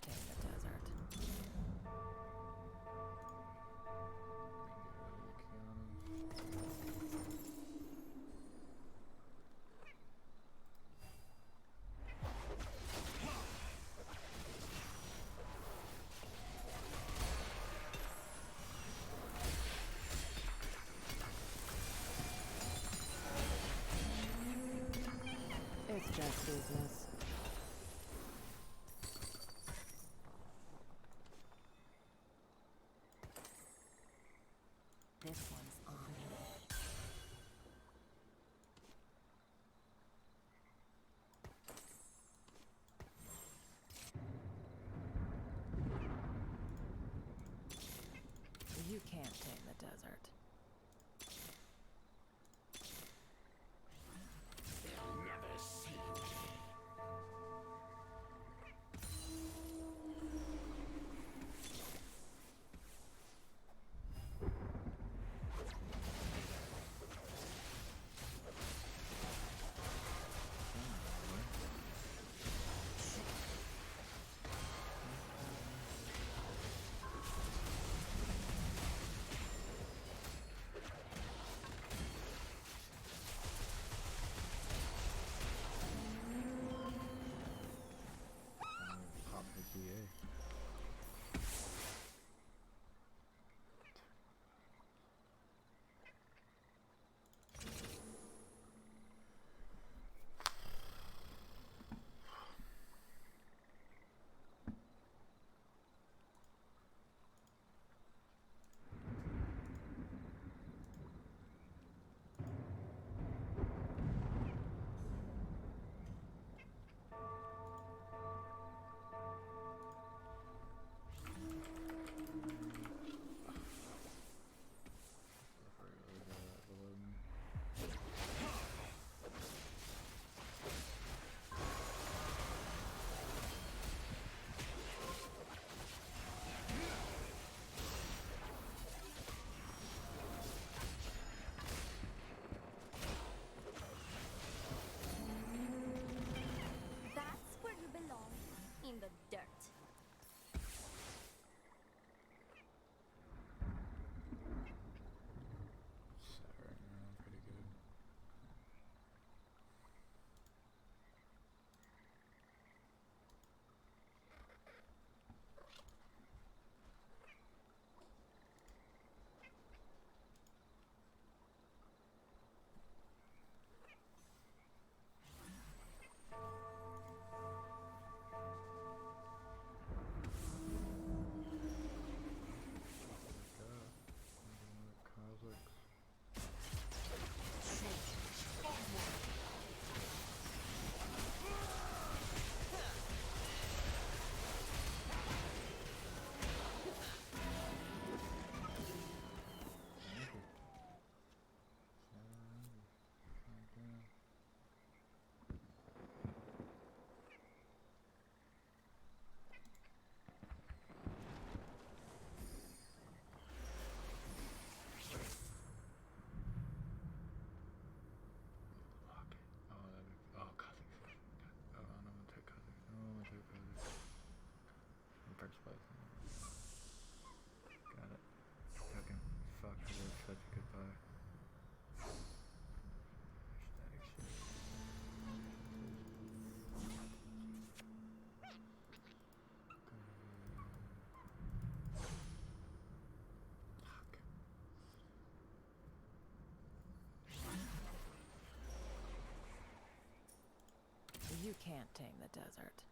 can't tame the desert. It's just business. This one's on. You can't tame the desert. They'll never see me. Pop the DA. That's where you belong, in the dirt. Set right now, pretty good. First place. Got it. Fucking fuck, that was such a good buy. Static shit. Fuck. You can't tame the desert.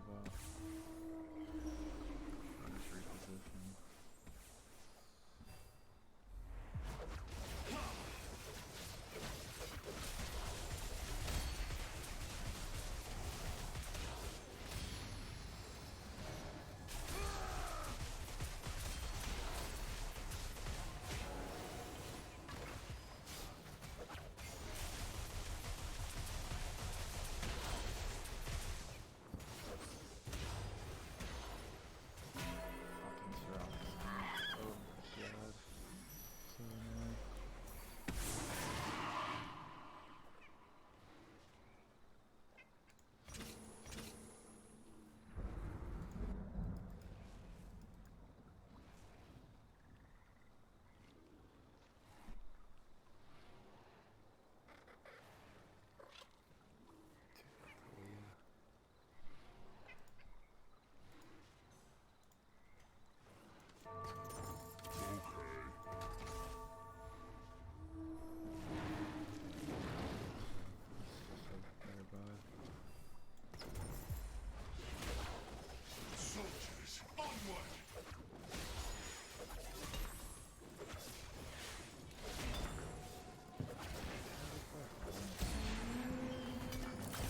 move off. I'll just reposition. Fucking surround. Oh my god. So annoying. Soldiers, onward!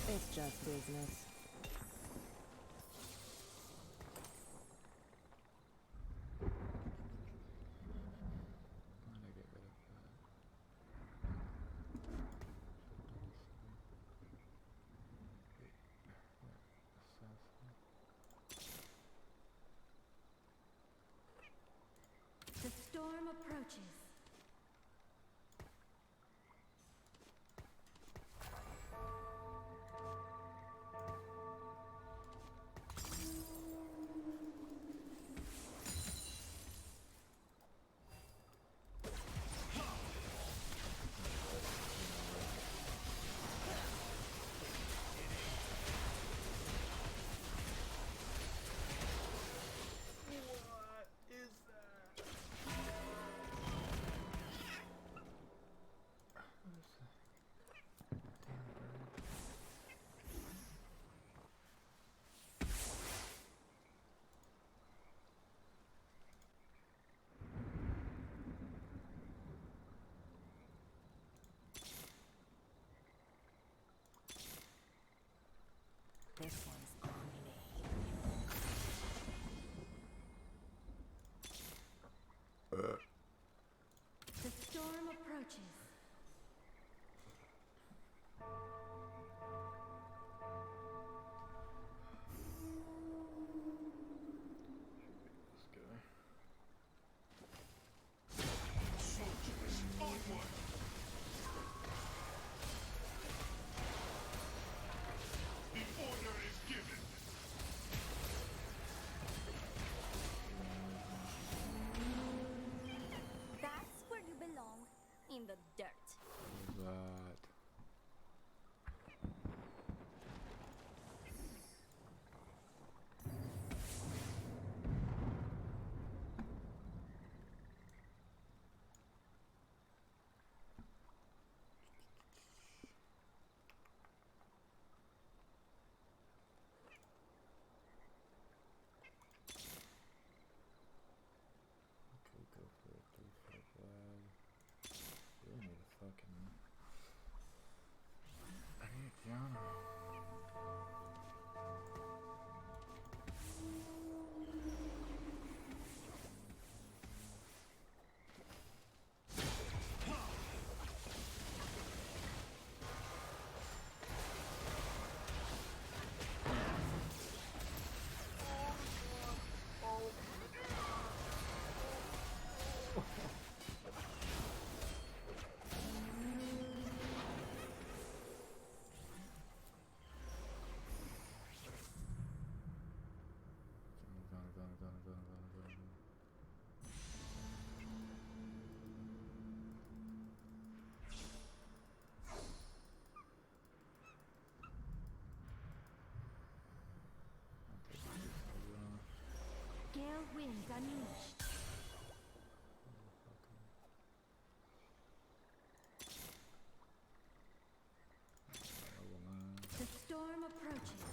It's just business. Why did I get rid of that? Assassin. The storm approaches. What is that? This one's on me. The storm approaches. This guy. Soldiers, onward! The order is given! That's where you belong. In the dirt. What is that? Okay, go for it. 3-5 lag. Really need a fucking. I need a piano. Gale winds unleashed. The storm approaches.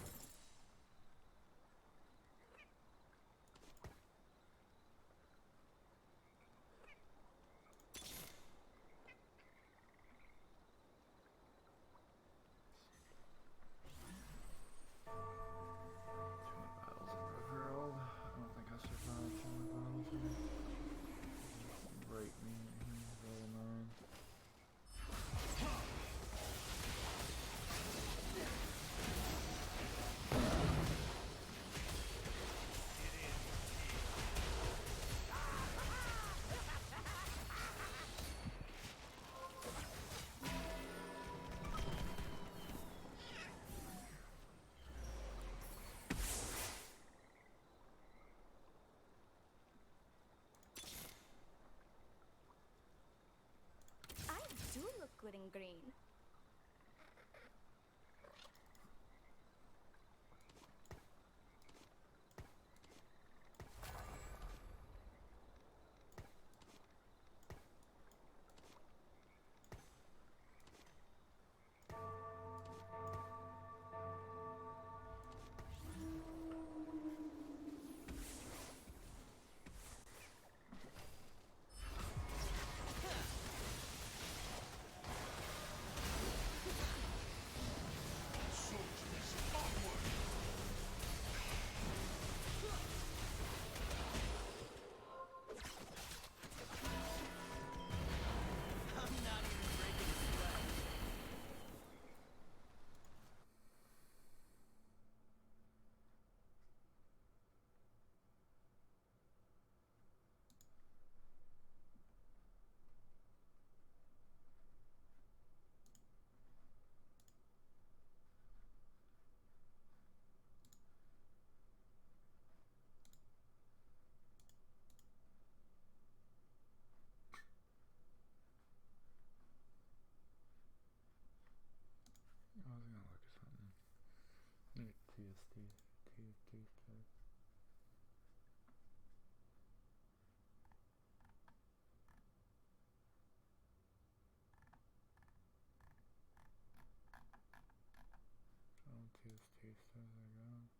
in green. Soldiers, onward! I'm not even breaking a sweat. I was gonna look at something. Maybe TFT stuff. Oh, TFT stuff, there you go.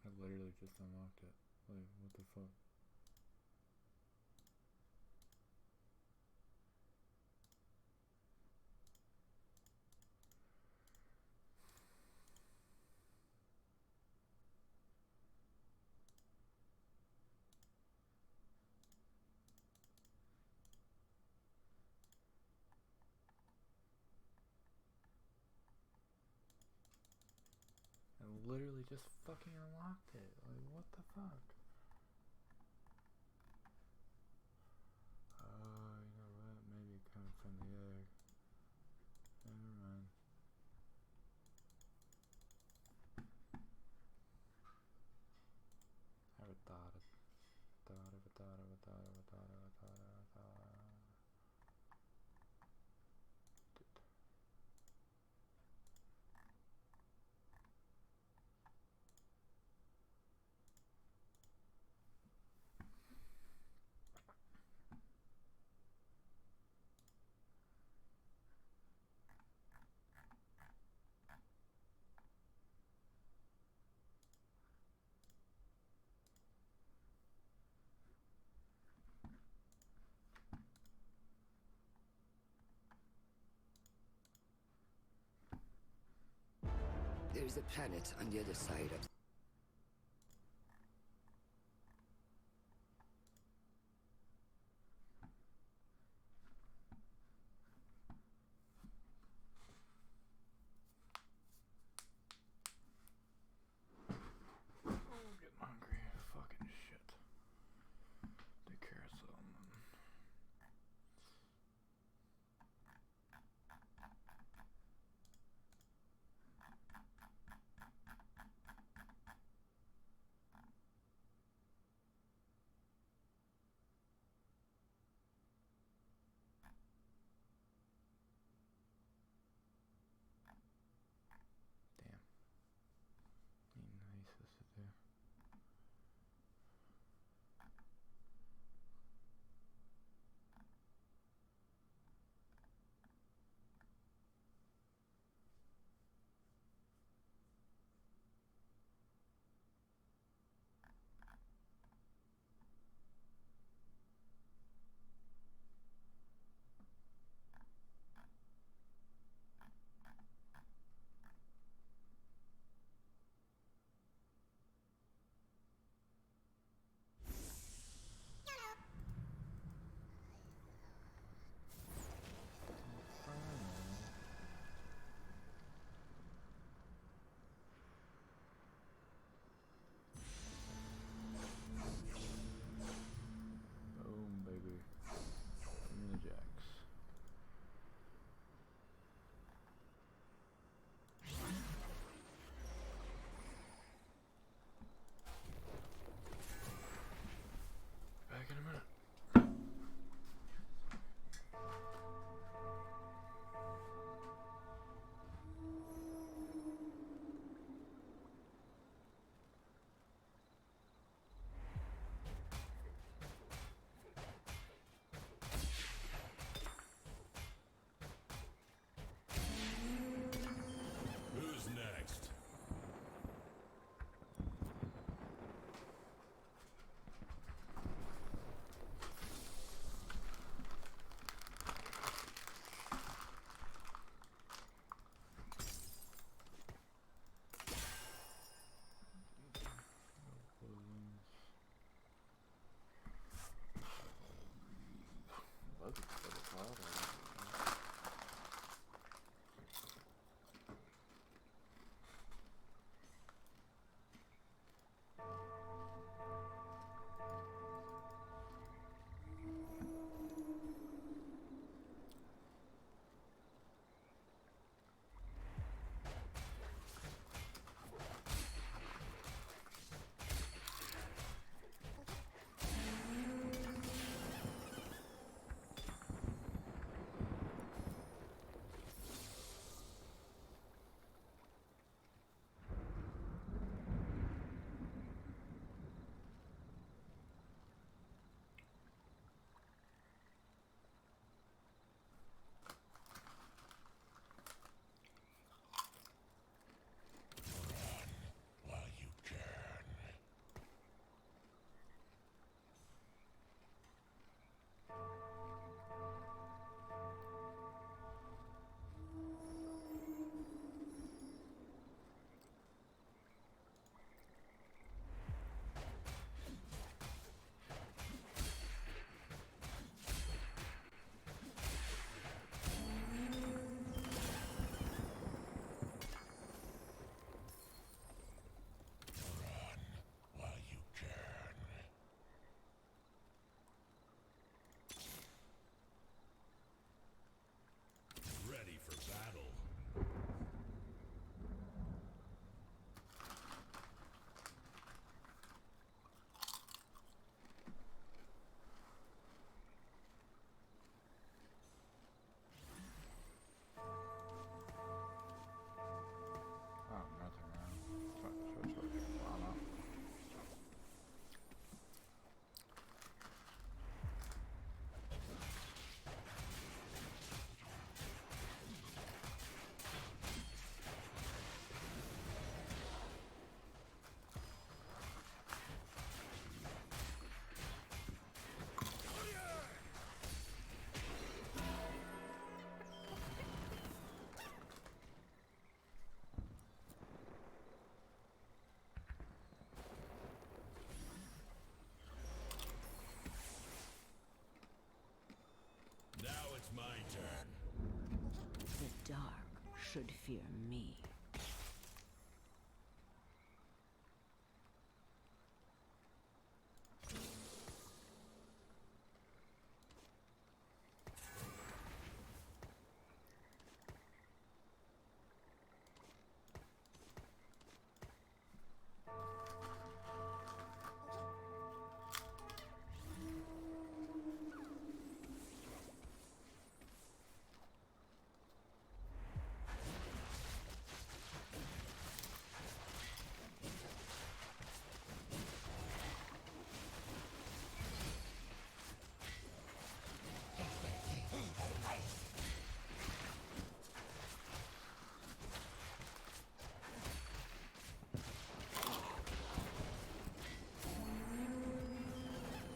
I literally just unlocked it. Like, what the fuck? I literally just fucking unlocked it. Like, what the fuck? You know what? Maybe it came from the egg. Never mind. I ever thought of. There is a planet on the other side of... Oh, I'm getting hungry. Fucking shit. Take care of something. should fear me.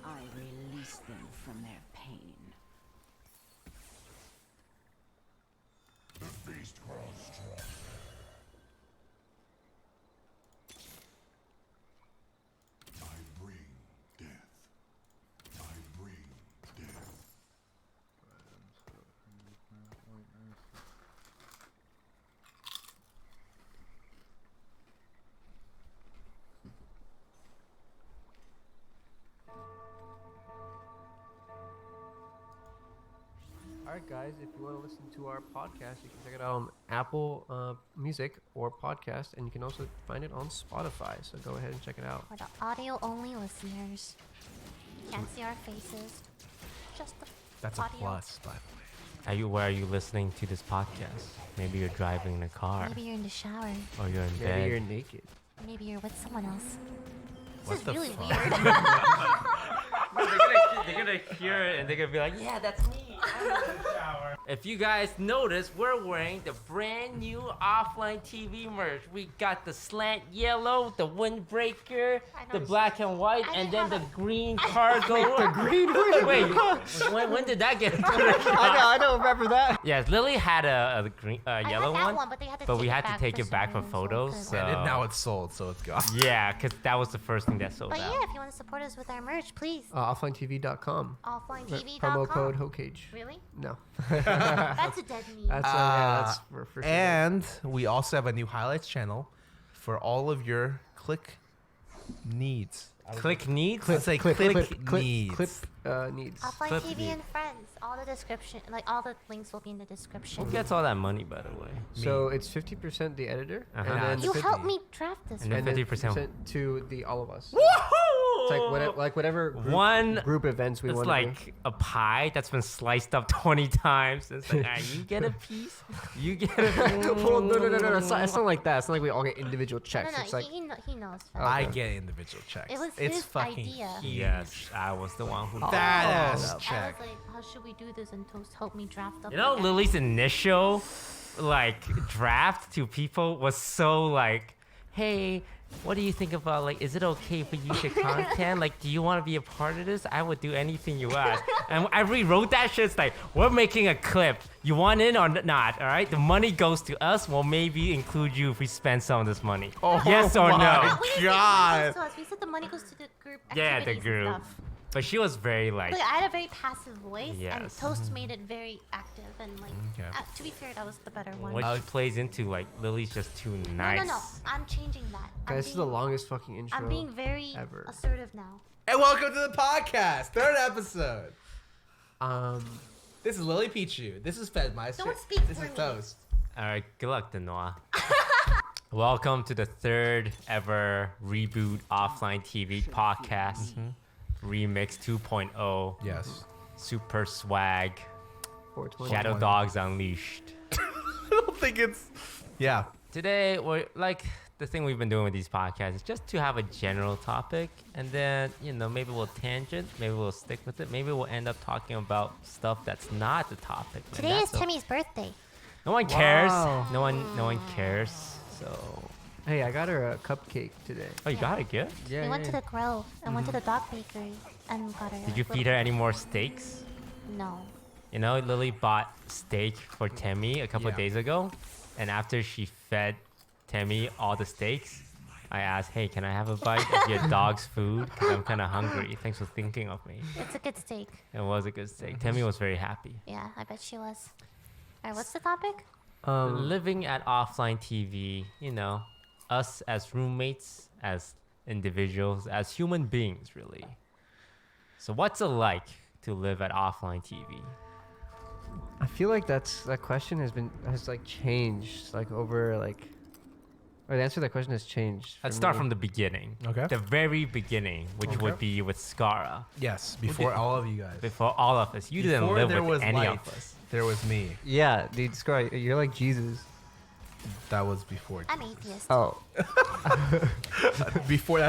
I release them from their pain. The beast grows strong. I bring death. I bring death. Alright guys, if you want to listen to our podcast, you can check it out on Apple Music or podcast, and you can also find it on Spotify, so go ahead and check it out. For the audio-only listeners, can't see our faces. Just the That's a audio. plus, by the way. Where are you listening to this podcast? Maybe you're driving in a car, Maybe you're in the shower. or you're in Maybe bed. you're naked. Maybe you're with someone else. What This the is really fuck? weird. They're gonna hear it and they're gonna be like, yeah, that's me. I'm in the shower. If you guys notice, we're wearing the brand new offline TV merch. We got the slant yellow, the windbreaker, the black and white, I and didn't then the have green cargo. The green one? Wait, when did that get into the I don't remember that. Yes, Lily had a green, I yellow had that one, but they had to but take we it had to back take for it back for some reason, photos. because- So And now it's sold, so it's gone. yeah, because that was the first thing that sold But out. yeah, if you want to support us with our merch, please. OfflineTV.com. OfflineTV.com. Promo code HOCAGE. Really? No. That's a dead meat. That's for sure. And we also have a new highlights channel for all of your click needs. Click needs. Let's say click needs. Clip needs. Offline Clip TV me. and friends. All the description, like all the links will be in the description. Who gets all that money, by the way? So it's 50% the editor, Uh-huh. and then You the helped me draft this. And right? then and then 50%. 50% to the all of us. Woohoo! It's like whatever One- group events we It's want like a pie that's been sliced up 20 times. It's like, you get a piece. You get a to do. Well, no. It's not like that. It's not like we all get individual No, checks. no, It's like he knows. I get individual checks. It was it's his fucking idea. huge. Yes, I was the one who. Badass Oh. I was check. like, how should we do this? And Toast helped me draft up. You know, the- Lily's initial like draft to people was so like, hey, what do you think about, like, is it okay for you to content? Like, do you want to be a part of this? I would do anything you ask. And I rewrote that shit. It's like, we're making a clip. You want in or not? All right. The money goes to us. We'll maybe include you if we spend some of this money. Yes or my no? We didn't say the money God. goes to us. We said the money goes to the group. Yeah, the activities and group. stuff. But she was very like, Like, I had a very passive voice, and Yes. Toast made it very active. And like, Okay. to be fair, that was the better one. which plays into like Lily's just too nice. No. I'm changing that. I'm guys, this is the being- longest fucking intro. I'm being very ever. assertive now. And welcome to the podcast, third episode. Um, This is Lily Pichu. This is Fedmeister. Don't speak This for is me. Toast. All right, good luck, Denoa. Welcome to the third ever reboot offline TV podcast, Remix 2.0, Yes. Super Swag, 420. Shadow Dogs Unleashed. I don't think it's. Yeah. Today, we're like the thing we've been doing with these podcasts is just to have a general topic, and then maybe we'll tangent, maybe we'll stick with it, maybe we'll end up talking about stuff that's not the topic. and Today is that's Timmy's birthday. No one cares. Wow. No one cares. So, Hey, I got her a cupcake today. oh, you got a gift? Yeah. We went to the Grove and went to the dog bakery and got her. Did you feed her any more steaks? No. You know, Lily bought steak for Temmie a couple of Yeah. days ago, and after she fed Temmie all the steaks, I asked, "Hey, can I have a bite of your dog's food? Because I'm kind of hungry. Thanks for thinking of me." It's a good steak. It was a good steak. Temmie was very happy. Yeah, I bet she was. Alright, what's the topic? Living at offline TV, you know, us as roommates, as individuals, as human beings, really. So what's it like to live at offline TV? I feel like that question has like changed like over like, or the answer to that question has changed. Let's start from the beginning. Okay. The very beginning, which would be with Skara. Yes, before all of you guys. Before all of us. You didn't Before live there with was any light, of us. There was me. Yeah, dude, Scar, you're like Jesus. That was before. I'm atheist. Oh, That's before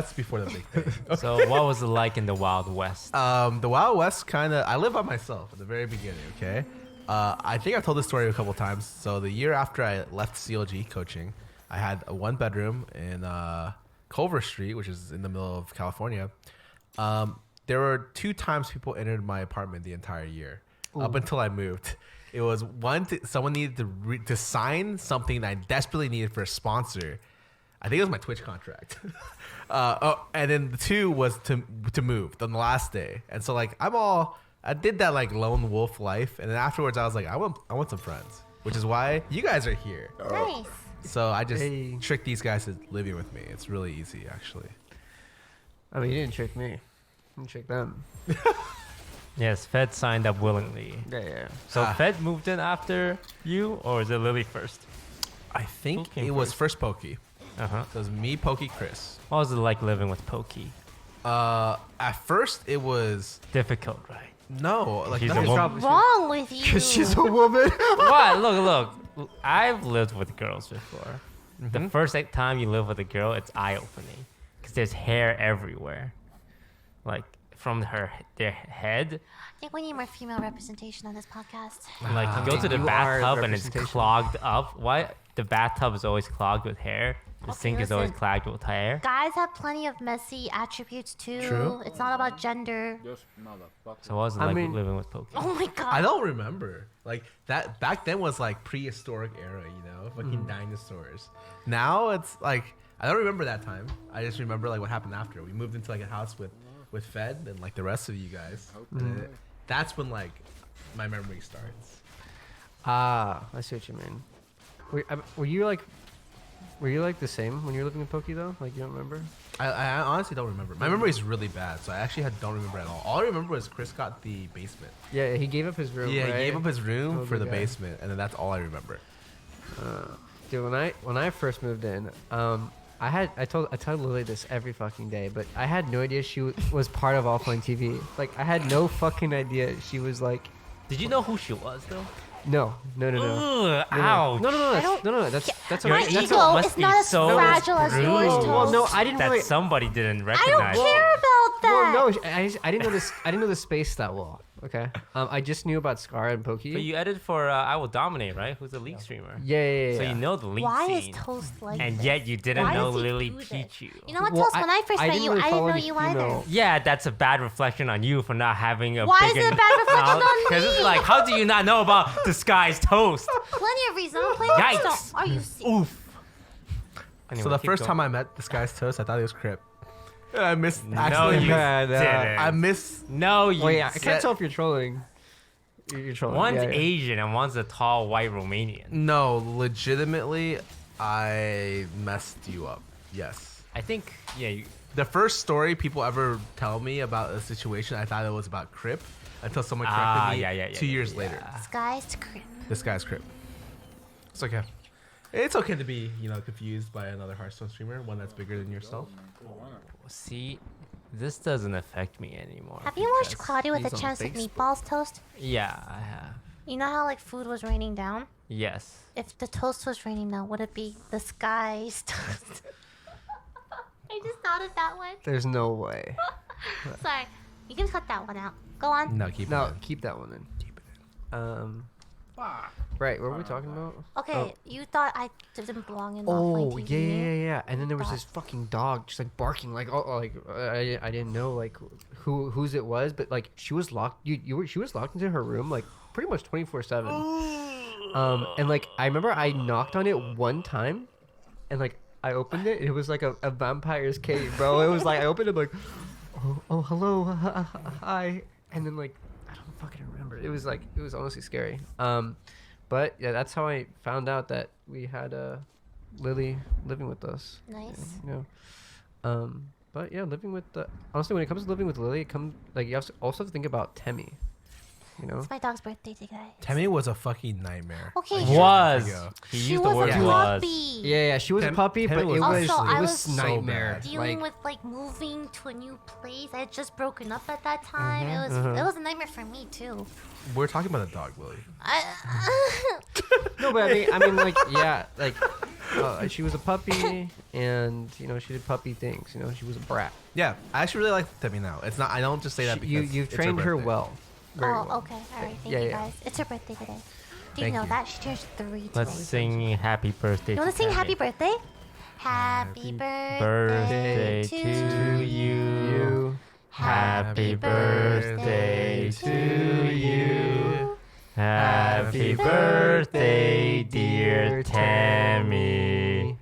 the big thing. So what was it like in the Wild West? The Wild West kind of. I lived by myself at the very beginning. Okay. I think I've told this story a couple times. So the year after I left CLG coaching, I had a 1-bedroom in Culver Street, which is in the middle of California. There were 2 times people entered my apartment the entire year, up until I moved. It was someone needed to sign something that I desperately needed for a sponsor. I think it was my Twitch contract. And then the 2 was to move on the last day. And so like I did that like lone wolf life, and then afterwards I was like, I want some friends, which is why you guys are here. Nice. So I just tricked these guys to living with me. It's really easy, actually. I mean, you didn't trick me. You tricked them. Yes, Fed signed up willingly. Yeah. So Fed moved in after you, or is it Lily first? I think Who came it was first? first Pokey. Uh-huh. So it was me, Pokey, Chris. What was it like living with Pokey? At first it was difficult, right? no, like She's a nothing's woman. What's wrong with you? Because she's a woman. What? Look. I've lived with girls before. The first time you live with a girl, it's eye-opening because there's hair everywhere, like from their head. I think we need more female representation on this podcast. Like you go to the You are bathtub and it's representation. clogged up. Why the bathtub is always clogged with hair? The Okay, sink is always listen. clogged with hair. Guys have plenty of messy attributes too. True. It's not about gender. So what was it I like mean- living with Pokey? Oh my god. I don't remember. Like that back then was like prehistoric era, you know, fucking dinosaurs. Now it's like I don't remember that time. I just remember like what happened after. We moved into like a house with Fed and like the rest of you guys. And that's when like my memory starts. Ah, I see what you mean. Were you like the same when you were living in Pokey though? Like you don't remember? I honestly don't remember. My memory is really bad, so I actually don't remember at all. All I remember was Chris got the basement. Yeah, he gave up his room. Yeah, right? he gave up his room Oh, for the good guy. basement, and then that's all I remember. Dude, when I first moved in, I told Lily this every fucking day, but I had no idea she was part of Offline TV. Like I had no fucking idea she was like. Did you know who she was though? No. Ugh, ouch. No. That's Your My okay. ego ego must is be not as so fragile as yours, brutal. Toast. Well, no, I didn't that really. somebody didn't I recognize. don't care about that. Well, no, I didn't know this. I didn't know the space that well. Okay. I just knew about Scar and Pokey. But you edited for I Will Dominate, right? Who's a league streamer. Yeah. So you know the league Why is scene. Toast like And this? yet you didn't Why know does he Lily do this? Pichu. You know what, Well, Toast? When I first met didn't you, really I didn't follow know any you either. female- Yeah, that's a bad reflection on you for not having a Why big is it a bad reflection on Because it's me? like, how do you not know about Disguised Toast? Plenty of reasons. I'm playing Yikes. Hearthstone. Are you serious? Oof. Anyway, So the keep first going. time I met this guy's Toast, I thought he was Crip. I missed. No, Actually, you Yeah, no. didn't. I missed. No, you Wait, I said- can't tell if you're trolling. You're trolling. One's yeah. Asian and one's a tall white Romanian. No, legitimately, I messed you up. Yes. I think, yeah, you, The first story people ever tell me about a situation, I thought it was about Crip until someone corrected me yeah, 2 years later. yeah. Disguised to Crip. This guy's Crip. It's okay. It's okay to be, confused by another Hearthstone streamer, one that's bigger than yourself. see, this doesn't affect me anymore. Have you watched because- Cloudy with he's a on Chance of Facebook. Meatballs, Toast? Yeah, I have. You know how like food was raining down? Yes. If the toast was raining down, would it be the sky's toast? I just thought of that one. There's no way. Sorry. You can cut that one out. Go on. No, keep No, it. keep that one in. Keep it in. Right, what were we talking about? Okay, you thought I didn't belong in offline Oh, TV. yeah. And then there was this fucking dog just like barking, like I didn't know like whose it was, but like she was locked. She was locked into her room like pretty much 24/7. And like I remember I knocked on it one time, and like I opened it. And it was like a vampire's cave, bro. It was like I opened it like, oh hello, hi, and then like I don't fucking remember. It was honestly scary. But yeah, that's how I found out that we had Lily living with us. Nice. You know. But yeah, living with honestly, when it comes to living with Lily, you also have to think about Temmie. You know. It's my dog's birthday today. Temmie was a fucking nightmare. Okay, Like, sure. Was. years ago. He She used the was word a was. puppy. Yeah, she was a puppy, but Temmie it was was Also, I it was was so nightmare. Dealing Like, with like moving to a new place. I had just broken up at that time. It was a nightmare for me too. We're talking about a dog, Lily. no, but I mean, like, yeah, like, she was a puppy, and you know, she did puppy things. You know, she was a brat. Yeah, I actually really like Temmie now. It's not. I don't just say that because You've it's trained her birthday. well. Very Oh, well. okay. All right. Thank Yeah, you yeah. guys. It's her birthday today. Do you Thank know you. that? She turns 3 today. Let's sing happy birthday. You want to sing happy birthday? Happy birthday to You. Happy birthday to you. Happy birthday, dear Tammy.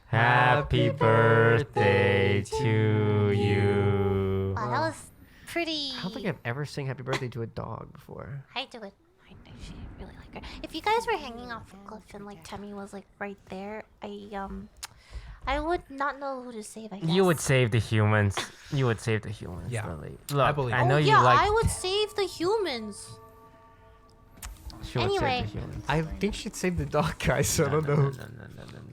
Happy birthday to you. Wow, that was pretty. I don't think I've ever sang happy birthday to a dog before. I do it. I actually really like her. If you guys were hanging off a cliff and like Temmie was like right there, I would not know who to save. I guess You would save the humans. You would save the humans. Yeah, Lily. I Look, believe I it. know Oh you yeah, like. I would save the humans. She would Anyway. save the humans. I think she'd save the dog, guys. So I don't know.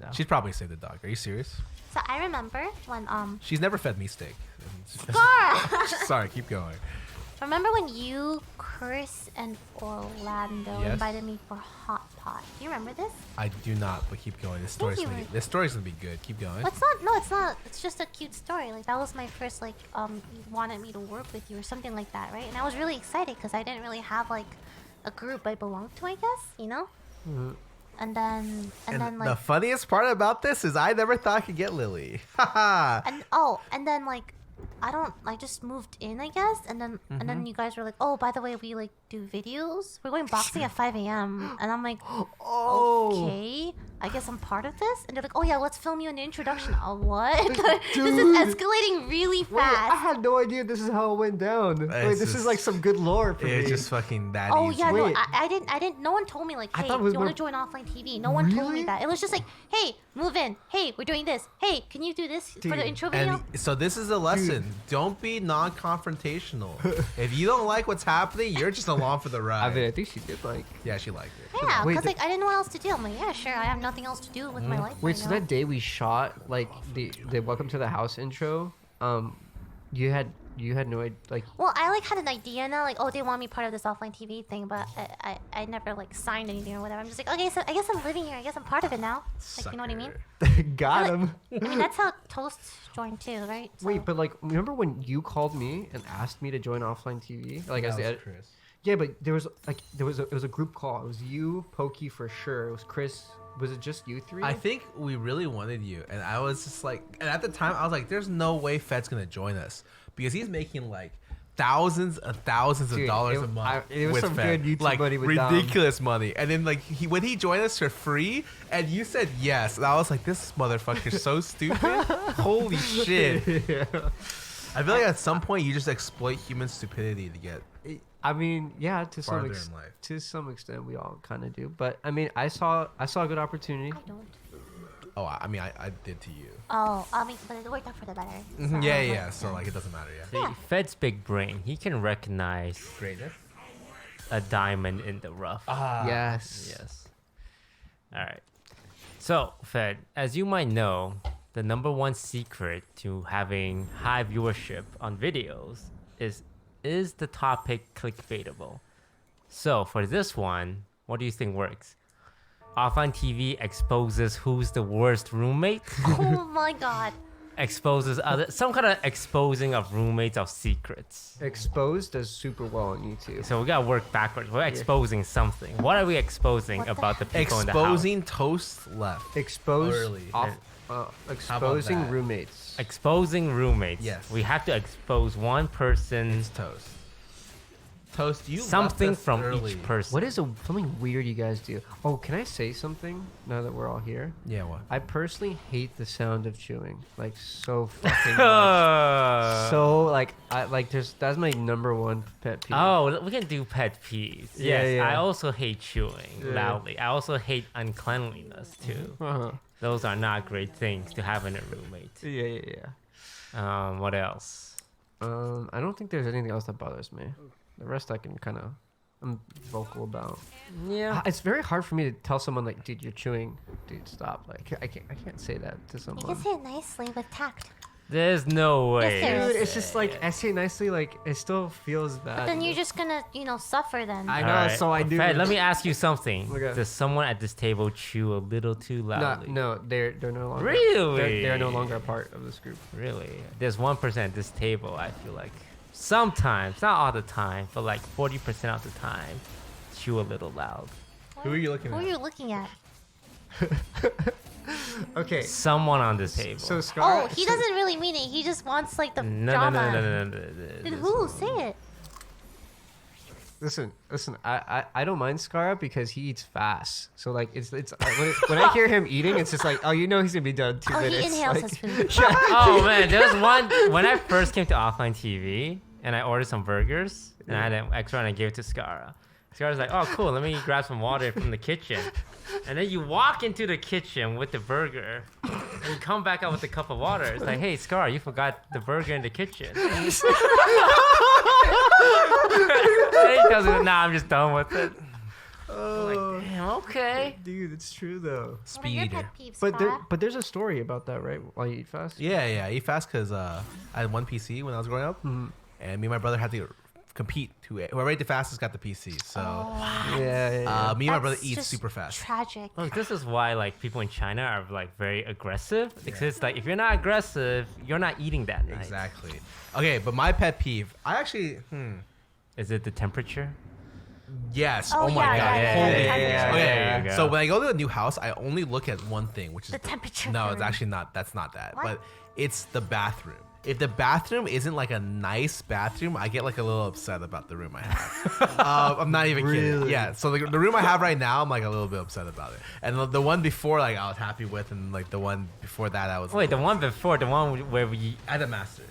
No. She'd probably save the dog. Are you serious? So I remember when She's never fed me steak. Scar! Sorry, keep going. Remember when you, Chris, and Orlando Yes. invited me for hot pot? Do you remember this? I do not, but keep going. This story's you gonna be, would. this story's gonna be good. Keep going. Well, it's not. No, it's not. It's just a cute story. Like that was my first like you wanted me to work with you or something like that, right? And I was really excited because I didn't really have like a group I belonged to, I guess, you know. And then And then the like funniest part about this is I never thought I could get Lily. Haha. and then like I just moved in, I guess, and then you guys were like, oh, by the way, we like do videos. We're going boxing at 5 a.m. and I'm like, okay, I guess I'm part of this. And they're like, oh yeah, let's film you in the introduction. Oh, what? This is escalating really Wait, I fast. had no idea this is how it went down. Wait, It's this is just- like some good lore for It's me. just fucking that Oh easy. yeah, no, Wait. I didn't. No one told me like, I hey, thought it do was you want to more- join offline TV? No one told me Really? that. It was just like, hey, move in. Hey, we're doing this. Hey, can you do this for Dude, the intro video? And so this is a lesson. Don't be non-confrontational. If you don't like what's happening, you're just along for the ride. I mean, I think she did like. Yeah, she liked it. Yeah, Wait, because the- like I didn't know what else to do. I'm like, yeah, sure, I have nothing else to do with my life. Wait, right so now. that day we shot like the Welcome to the House intro, you had no idea, like. Well, I like had an idea now, like, oh, they want me part of this offline TV thing, but I never like signed anything or whatever. I'm just like, okay, so I guess I'm living here. I guess I'm part of it now. Like, you know what I mean? Got him. I mean, that's how Toast joined too, right? So- Wait, but like, remember when you called me and asked me to join offline TV? Like, as That the was edit- Chris. Yeah, but there was it was a group call. It was you, Pokey for sure. It was Chris. Was it just you three? I think we really wanted you, and I was just like, and at the time I was like, "There's no way Fed's gonna join us because he's making like thousands and thousands of Dude, dollars it- a month it was with some Fed. good YouTube like money with Dom. ridiculous money." And then like when he joined us for free, and you said yes, and I was like, "This motherfucker's so stupid! Holy shit!" I feel like at some point you just exploit human stupidity to get. I mean, yeah, Farther in life. to some extent, we all kind of do. But I mean, I saw a good opportunity. I don't. Oh, I mean, I did to you. Oh, I mean, but it worked out for the better. So, Yeah, like, yeah. So like, it doesn't matter. Yeah. See, Fed's big brain. He can recognize Greatness. a diamond in the rough. Yes. Yes. All right. So, Fed, as you might know, the #1 secret to having high viewership on videos is the topic clickbaitable. So, for this one, what do you think works? Offline TV exposes who's the worst roommate, Oh my god. exposes some kind of exposing of roommates of secrets. Exposed does super well on YouTube. So we gotta work backwards. We're exposing something. What are we exposing What the about the people in the house? Exposing toast left. Exposed Early. exposing that? Toast, you Something left us from early. each person. What is something weird you guys do? Oh, can I say something now that we're all here? Yeah, what? I personally hate the sound of chewing, like so fucking much. So like that's my number one pet peeve. Oh, we can do pet peeves. Yeah, Yes, yeah. I also hate chewing Yeah. loudly. I also hate uncleanliness too. Uh-huh. Those are not great things to have in a roommate. Yeah. What else? I don't think there's anything else that bothers me. The rest I can kind of, I'm vocal about. Yeah. It's very hard for me to tell someone like, dude, you're chewing. Dude, stop. Like, I can't say that to You someone. can say it nicely with tact. There's no way. Yes, there Dude, is. it's just like I say nicely, like it still feels bad. But then you're just gonna, suffer then. I know, Alright. so I do. Fred, let me ask you something. Okay. Does someone at this table chew a little too loudly? No, they're no longer. Really? They're no longer a part of this group. Really? There's 1% at this table, I feel like. Sometimes, not all the time, but like 40% of the time, chew a little loud. Who are you looking Who at? are you looking at? Okay. Someone on this table. So Scar. Oh, he doesn't really mean it. He just wants like the no, drama. no. Then who? Say it. Listen. I don't mind Scar because he eats fast. So like it's when I hear him eating, it's just like, oh, he's gonna be done in 2 Oh, minutes. he inhales like, his food. Oh man, there was one when I first came to offline TV and I ordered some burgers and I had an extra and I gave it to Scara. Scara's like, oh cool, let me grab some water from the kitchen. And then you walk into the kitchen with the burger and you come back out with a cup of water. It's like, hey Scar, you forgot the burger in the kitchen. And he tells me, nah, I'm just done with it. I'm like, damn, okay. Dude, it's true though. What are your Speed. pet peeves, But Scott? there's a story about that, right? Why you eat fast? Yeah, I eat fast because I had one PC when I was growing up, Mm-hmm. and me and my brother had to compete. Whoever ate the fastest got the PC. So Yeah. me and my brother That's eat just super fast. Tragic. Look, this is why like people in China are like very aggressive. Because it's like if you're not aggressive, you're not eating that night. Exactly. Okay, but my pet peeve, I actually, Is it the temperature? yes. Oh, Oh, my yeah, god. yeah, Holy yeah, shit. yeah, Okay, there you go. so when I go to a new house, I only look at one thing, which is The temperature No, of it's the room. actually not. That's not that. What? But it's the bathroom. If the bathroom isn't like a nice bathroom, I get like a little upset about the room I have. I'm not even kidding. Really? Yeah. So the room I have right now, I'm like a little bit upset about it. And the one before, like I was happy with, and like the one before that, I was. Wait, the one before, the one where we. I had a master.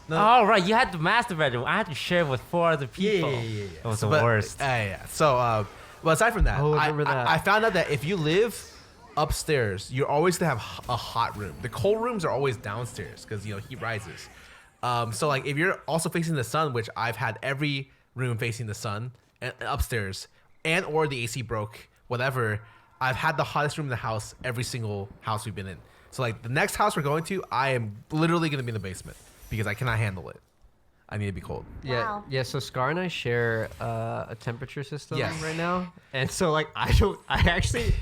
Oh right, you had the master bedroom. I had to share with 4 other people. Yeah. It was So, the but- worst. Yeah. So, well, aside from that, Oh, I I, remember that. I found out that if you live upstairs, you're always gonna have a hot room. The cold rooms are always downstairs because heat rises. So like if you're also facing the sun, which I've had every room facing the sun and upstairs, and or the AC broke, whatever. I've had the hottest room in the house every single house we've been in. So like the next house we're going to, I am literally gonna be in the basement because I cannot handle it. I need to be cold. Wow. Yeah. So Scar and I share a temperature system Yes. right now, and so like I actually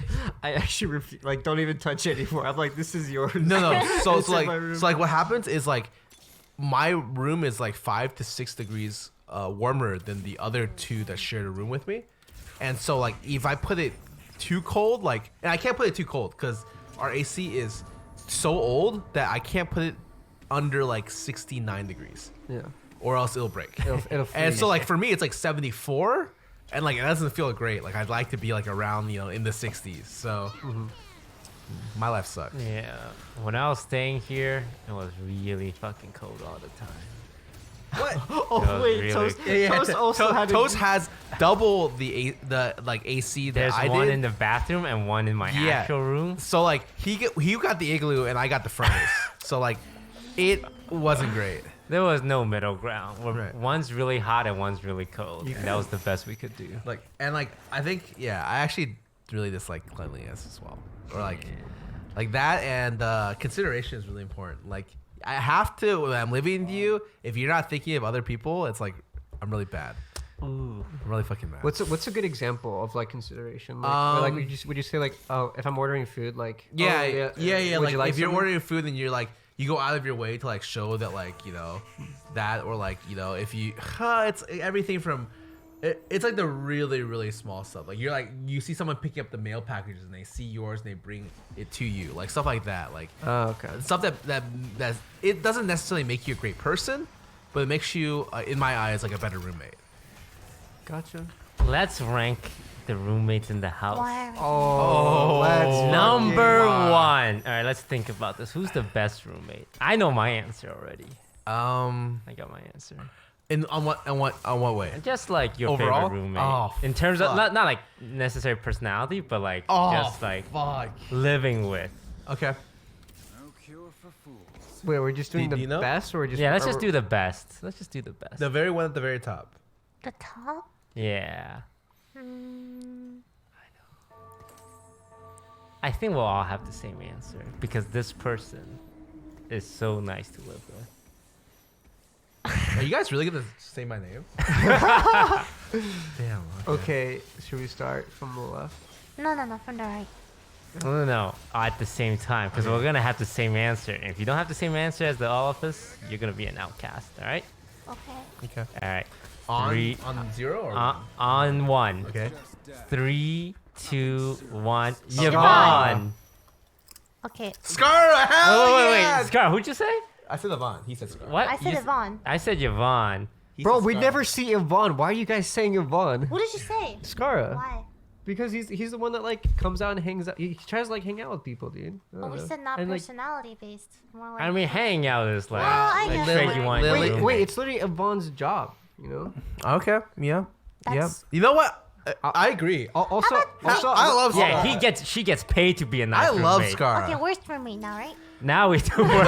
like don't even touch it anymore. I'm like, this is yours. No. So It's so in my room. like what happens is like my room is like 5 to 6 degrees warmer than the other two that shared a room with me, and so like if I put it too cold, like, and I can't put it too cold because our AC is so old that I can't put it under like 69 degrees, Yeah. or else it'll break. It'll And freeze. so like for me, it's like 74, and like it doesn't feel great. Like I'd like to be like around in the 60s. So my life sucks. Yeah. When I was staying here, it was really fucking cold all the time. What? Oh That was wait, really Toast, good. Toast also had Toast has double the like AC that There's I one did. in the bathroom and one in my Yeah. actual room. So like he got the igloo and I got the furnace. So like it wasn't great. There was no middle ground. Where Right. One's really hot and one's really cold. And that was the best we could do. Like I think I actually really dislike cleanliness as well. Or like that, and consideration is really important. Like I have to when I'm living with you. If you're not thinking of other people, it's like I'm really bad. Ooh. I'm really fucking bad. What's a good example of like consideration? Like would you say like, oh, if I'm ordering food, like Yeah, oh, yeah. would Like, you if you're some? ordering food and you're like, you go out of your way to like show that like that, or like if you, it's everything from, it's like the really really small stuff. Like you see someone picking up the mail packages and they see yours and they bring it to you, like stuff like that. Like Oh, okay. stuff that it doesn't necessarily make you a great person, but it makes you, in my eyes, like a better roommate. Gotcha. Let's rank the roommates in the house. Why are we Oh, let's Number Wow. one. All right, let's think about this. Who's the best roommate? I know my answer already. I got my answer. On what way? Just like your Overall? favorite roommate. Oh, in terms of fuck. not like necessary personality, but like Oh, just like fuck. living with. Okay. No cure for fools. Wait, we're just doing Do the you know? best, or we're just Yeah, let's or just do the best. Let's just do the best. The very one at the very top. the top? Yeah. Hmm. I think we'll all have the same answer because this person is so nice to live with. Are you guys really gonna say my name? Damn. Okay, should we start from the left? No, from the right. No, at the same time, because we're gonna have the same answer. And if you don't have the same answer as the all of us, you're gonna be an outcast. All right? Okay. Okay. All right. On zero or On one. okay. 3, 2, 1. Scar. Yvonne. Okay. Scar, hell Wait. yeah! Scar, who'd you say? I said Yvonne. He said Scar. What? I said You Yvonne. I said Yvonne. He Bro, said we Scar. never see Yvonne. Why are you guys saying Yvonne? What did you say? Skara. Why? Because he's the one that like comes out and hangs out. He tries to like hang out with people, dude. I Well, don't we know. said not And, like, personality based. More like I mean, hanging out is like, Well, I like guess straight like- you want your Lily- roommate. wait, it's literally Yvonne's job, you know? Okay. Yeah. That's- You know what? I agree. Also, I love Scar. Yeah, she gets paid to be a nice I love roommate. Scar. Okay, worst roommate now, right? Now we do work.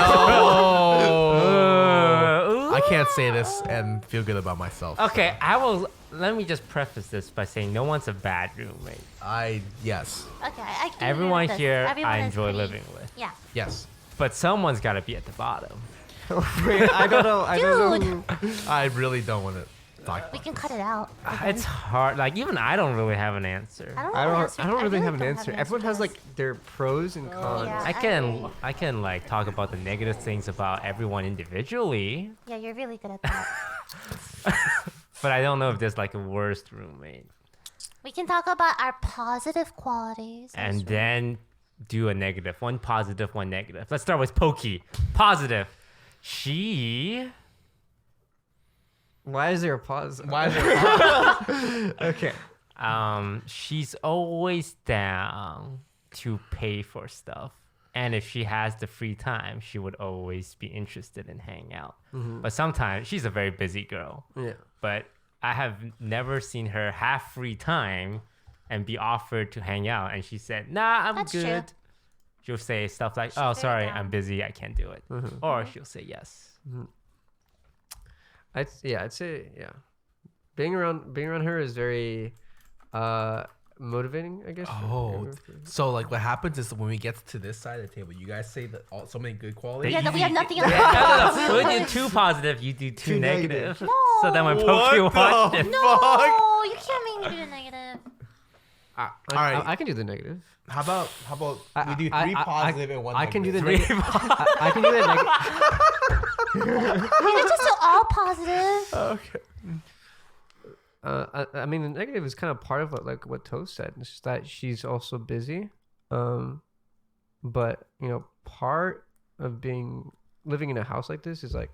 Oh. I can't say this and feel good about myself. Okay, let me just preface this by saying no one's a bad roommate. Yes. Okay, I can Everyone agree with this. here Everyone I is enjoy pretty- living with. Yeah. Yes. But someone's got to be at the bottom. wait, I don't know. I don't know. I really don't want to talk about We can cut it out. It's hard. Like, even I don't really have an answer. I don't, I know don't. answer. I don't really have an don't answer. Everyone has for like their pros and cons. yeah. I can like talk about the negative things about everyone individually, this. Yeah, you're really good at that. but I don't know if there's like a worst roommate. We can talk about our positive qualities. And then do a negative. One positive, one negative. Let's start with Pokey. Positive. She Why is there a pause? Why is it? Okay. she's always down to pay for stuff. And if she has the free time, she would always be interested in hanging out. But sometimes she's a very busy girl. Yeah. But I have never seen her have free time and be offered to hang out. And she said, nah, I'm That's true. good. She'll say stuff like, She's oh, very sorry, down. I'm busy. I can't do it. Or she'll say yes. I'd say yeah. Being around her is very motivating, I guess. Oh, so like what happens is when we get to this side of the table, you guys say that so many good qualities. Yeah, no, we have nothing else. No. We do two positive, you do two Two negative. negative. So then when What Pokey the watched it, No, you can't make me do the negative. All right. I can do the negative. How about we do I- three I- positive and one I can do the negative? negative. I can do the negative. We can just do all positive. Okay. I mean, the negative is kind of part of what Toast said. It's just that she's also busy. But part of living in a house like this is like,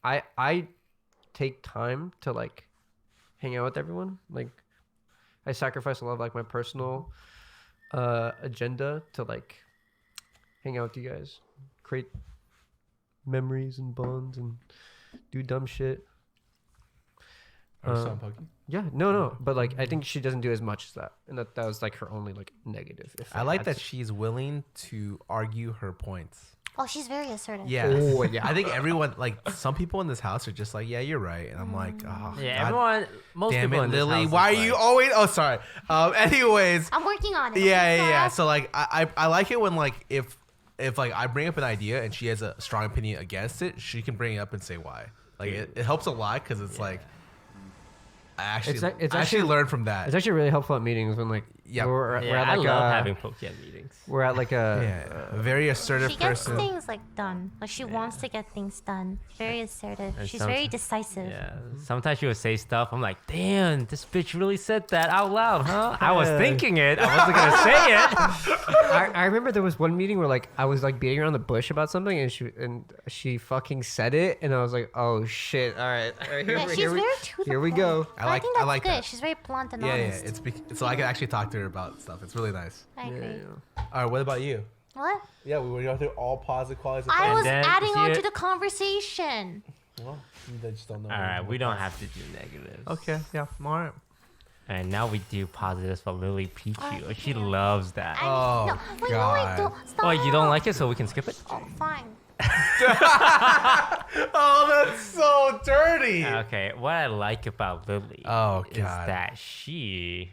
I take time to like hang out with everyone. Like, I sacrifice a lot of like my personal agenda to like hang out with you guys, create memories and bonds, and do dumb shit. Are you still on Pokey? Yeah, no, but like I think she doesn't do as much as that, and that was like her only like negative. If I like had that to- she's willing to argue her points. Oh, she's very assertive. Yeah. Oh, yeah. I think everyone, like some people in this house are just like, yeah, you're right. And I'm like, oh, yeah, God most damn people it, in this Lily. house Why are is you like- always? Oh, sorry. Anyways, I'm working on it. yeah. So like, I like it when like if like I bring up an idea and she has a strong opinion against it, she can bring it up and say why. Like it helps a lot because it's like I actually It's actually learned from that. It's actually really helpful at meetings when like Yeah. we're Yeah, at, I like, love having Pokey meetings. things. We're at like a Yeah, a very assertive She gets person. things like done. Like she wants to get things done. Very assertive. And She's very someti- decisive. Yeah. Sometimes she would say stuff. I'm like, damn, this bitch really said that out loud, huh? I was thinking it. I wasn't gonna say it. I remember there was one meeting where like I was like beating around the bush about something and she fucking said it and I was like, oh shit, all right, Yeah, she's very to the here we point. go. I think that's like good. that. She's very blunt and Yeah, yeah. honest. So I can actually talk to her about stuff. It's really nice. I agree. All right, what about you? What? Yeah, we were going through all positive qualities of I friends. was then adding on here- to the conversation. Well, they just don't know. All right, we don't have to do negatives. Okay, yeah, all right. And now we do positives for Lily Pichu. Oh, She yeah. loves that. Oh, no, wait, no, God. wait, don't stop. Oh, you don't like it, so we can skip it? Oh, fine. Oh, that's so dirty. Okay, what I like about Lily Oh, is God. that she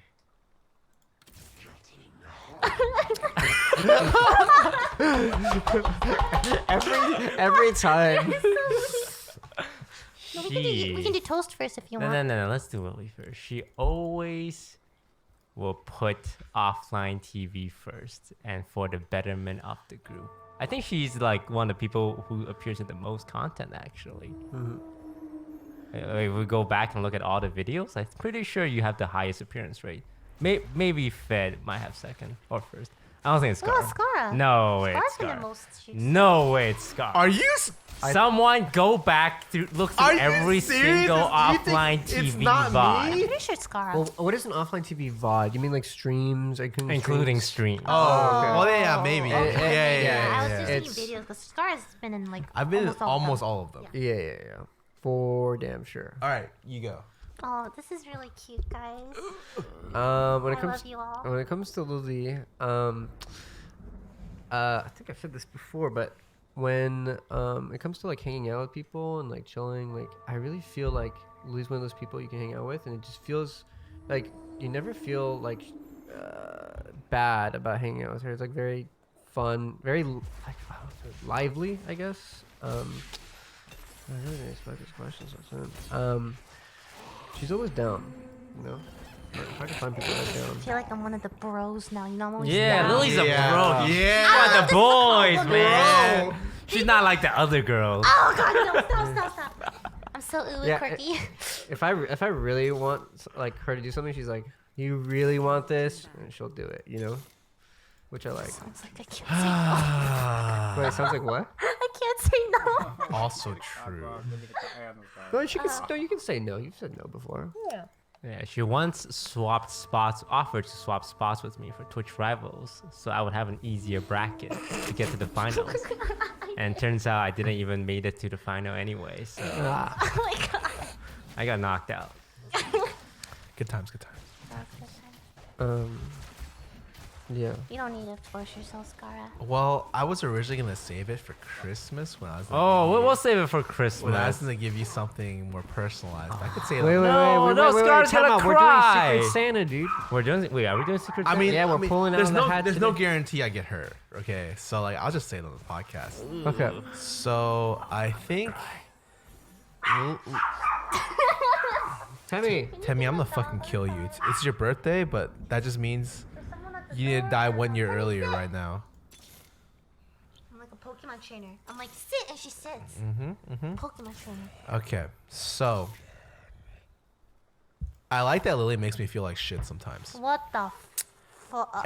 Every time. No, we can do toast first if you No, want. no, let's do Lily first. She always will put offline TV first and for the betterment of the group. I think she's like one of the people who appears in the most content actually. If we go back and look at all the videos, I'm pretty sure you have the highest appearance rate. Maybe Fed might have second or first. I don't think it's What Scar. about Scara? No way, Scara's it's been Scar. the most shoots. No way, it's Scar. Are you? Someone go back to look Are through you every serious? single You think offline it's TV not VOD, me? I'm pretty sure it's Scara. Well, what is an offline TV VOD? You mean like streams, including streams. Oh, okay. well, yeah, maybe. Okay. Yeah, yeah, Yeah, I was yeah. just It's- thinking videos because Scara's been in like I've been in almost all. all of them. Yeah. For damn sure. All right, you go. Oh, this is really cute, guys. When I it comes love you all. when it comes to Lily, I think I've said this before, but when it comes to like hanging out with people and like chilling, like I really feel like Lily's one of those people you can hang out with, and it just feels like you never feel like bad about hanging out with her. It's like very fun, very like lively, I guess. I really didn't expect this question so soon. She's always down, you know. If I can find people that are down. I feel like I'm one of the bros now. You know, I'm always Yeah, down. Lily's a bro. Yeah. She's one of the boys, compliment. man. She's not like the other girls. Oh God, no! Stop! I'm so Yeah, quirky. If I really want like her to do something, she's like, "You really want this?" And she'll do it, you know, which I like. Sounds like I can't say no. Wait, it sounds like what? I can't say no. Also true. No, you can say no. You've said no before. Yeah, she once offered to swap spots with me for Twitch Rivals, so I would have an easier bracket to get to the finals. And turns out I didn't even made it to the final anyway, so Oh my God. I got knocked out. Good times, good times. Yeah. You don't need to force yourself, Scara. Well, I was originally gonna save it for Christmas when I was. Oh, we'll save it for When I was Christmas. gonna give you something more personalized. I could say. Wait, No, Scar's time gonna out. cry. We're doing Secret Santa, dude. Are we doing Secret I Santa? mean, Yeah, we're pulling out there's of the no, hat There's no today. guarantee I get hurt. Okay, so like I'll just say it on the podcast. Okay. So I think. Tammy. Tammy, I'm gonna fucking kill you. It's your birthday, but that just means you need to die 1 year earlier right now. I'm like a Pokemon trainer. I'm like, sit, and she sits. Pokemon trainer. Okay, so I like that Lily makes me feel like shit sometimes. What the fuck?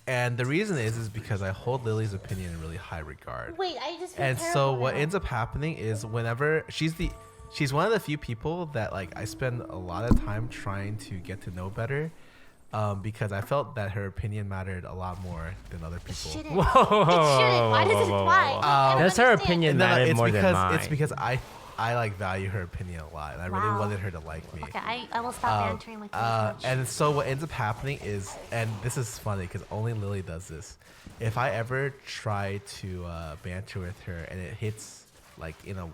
And the reason is because I hold Lily's opinion in really high regard. Wait, I just feel And so terrible what now. ends up happening is whenever she's one of the few people that like I spend a lot of time trying to get to know better, because I felt that her opinion mattered a lot more than other It people. shouldn't. Whoa, It shouldn't. Why does it? Why? I don't Does her understand. opinion No, matter it's more than because mine? it's because I like value her opinion a lot, and I really Wow. wanted her to like me. Okay, I will stop bantering with you as much. And so what ends up happening is, and this is funny because only Lily does this. If I ever try to banter with her and it hits like in a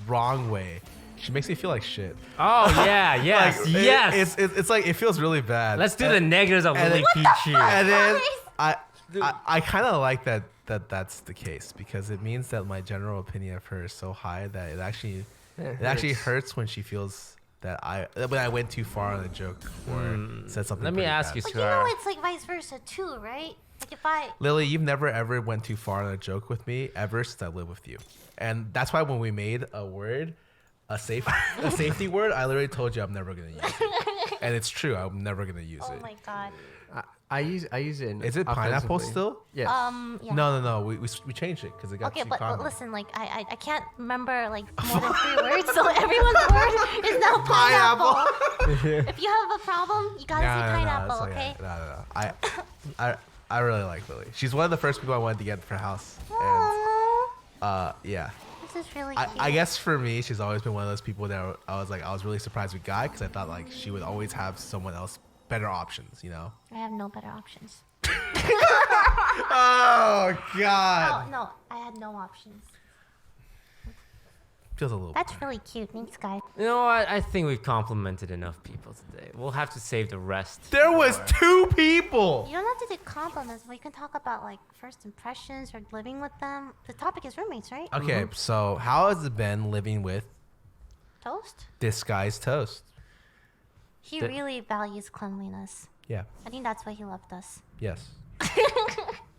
wrong way, she makes me feel like shit. Oh yeah, yes, Like, yes. It's like it feels really bad. Let's do the negatives of and Lily then- Pichu. And then I kind of like that's the case because it means that my general opinion of her is so high that it actually hurts when she feels when I went too far on a joke or said something. Let me pretty ask bad. you, But you know Scar. it's like vice versa too, right? Like if I Lily, you've never ever went too far on a joke with me ever since I lived with you, and that's why when we made a word, a safety word, I literally told you I'm never gonna use it, and it's true. I'm never gonna use oh it. my god. I use it. Is it pineapple offensively. still? Yes. Yeah. No. We changed it because it got Okay, too but common. listen, like I can't remember like more than 3 words, so everyone's word is now pineapple. If you have a problem, you gotta say pineapple, it's okay? No. I really like Lily. She's one of the first people I wanted to get for house. And Aww, yeah. this is really cute. I guess for me, she's always been one of those people that I was really surprised we got because I thought like she would always have someone else better options, you know? I have no better options. Oh God. Oh no, I had no options. Feels a little. That's really cute. Thanks, guys. You know what? I think we've complimented enough people today. We'll have to save the rest. There was for- 2 people. You don't have to do compliments. We can talk about like first impressions or living with them. The topic is roommates, right? Okay, so how has it been living with Toast. this guy's toast? He The- really values cleanliness. Yeah. I think that's why he left us. Yes.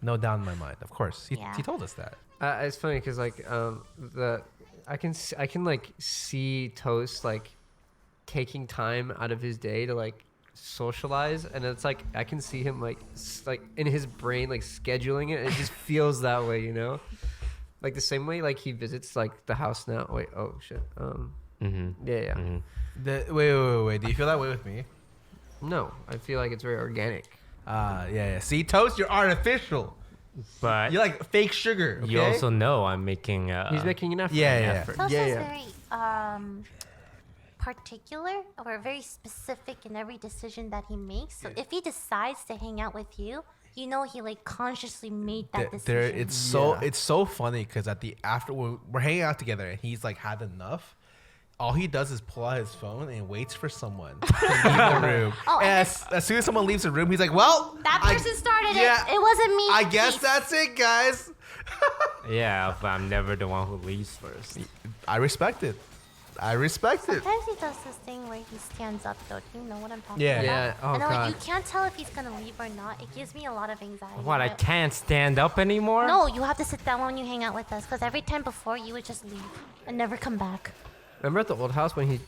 No doubt in my mind. Of course, Yeah. he told us that. It's funny because like I can like see Toast like taking time out of his day to like socialize, and it's like I can see him like like in his brain like scheduling it. It just feels that way, you know, like the same way like he visits like the house now. Wait, oh shit. Yeah. Wait. Do you feel that way with me? No, I feel like it's very organic. Yeah. See, toast, you're artificial. But You're like fake sugar. Okay? you also know I'm making. He's making an effort. Yeah, yeah. effort. Toast Yeah, is yeah. very particular or very specific in every decision that he makes. So if he decides to hang out with you, you know he like consciously made that decision. It's so funny because after we're hanging out together and he's like had enough. All he does is pull out his phone and waits for someone to leave the room. Oh, and as soon as someone leaves the room, he's like, "Well, That person started it. It wasn't me. I guess Peace. that's it, guys." Yeah, but I'm never the one who leaves first. I respect it. Sometimes he does this thing where he stands up though. Do you know what I'm talking Yeah. about? Yeah. Oh, and I'm like, God. you can't tell if he's gonna leave or not. It gives me a lot of anxiety. What? I can't stand up anymore? No, you have to sit down when you hang out with us. Because every time before, you would just leave and never come back. Remember at the old house when he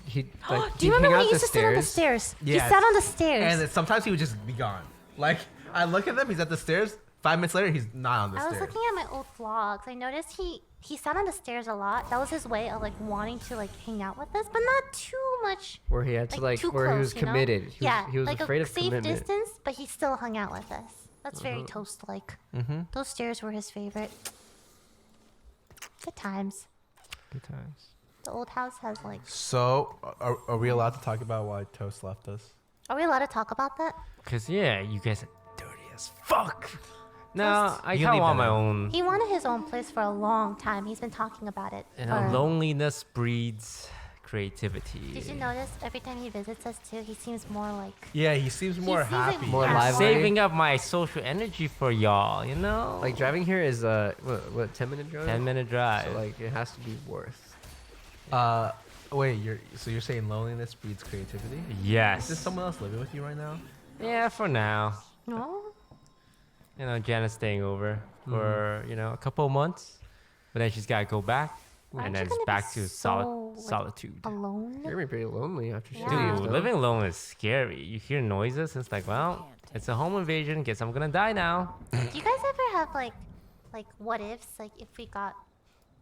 like Do you he'd remember hang when out he used to sit on the stairs? He Yes. sat on the stairs. And then sometimes he would just be gone. Like I look at him, he's at the stairs. 5 minutes later, he's not on the I was stairs. looking at my old vlogs. I noticed he sat on the stairs a lot. That was his way of like wanting to like hang out with us, but not too much. where he had to like too where he close, was you know? committed. He was like afraid a of safe commitment. distance, but he still hung out with us. That's very Toast-like. Those stairs were his favorite. Good times. Good times. The old house has like. So, are we allowed to talk about why Toast left us? Are we allowed to talk about that? Because, yeah, you guys are dirty as fuck. No, I You kind leave of want that my out. own. He wanted his own place for a long time. He's been talking about it. You for- know, loneliness breeds creativity. Did you notice every time he visits us too, he seems more like. Yeah, he seems more seems like happy. More Yeah. lively. Saving up my social energy for y'all, you know? Like driving here is what 10-minute drive? 10-minute drive. So like it has to be worth. Wait, you're saying loneliness breeds creativity? Yes. Is this someone else living with you right now? Yeah, for now. No. You know, Jana's staying over for, you know, a couple of months. But then she's got to go back. Aren't And you then it's gonna be back to so, like, solitude. Alone. You're gonna be pretty lonely after she Yeah. leaves, Dude, though. living alone is scary. You hear noises, it's like, well, it's a home invasion. Guess I'm gonna die now. Do you guys ever have like what ifs? Like if we got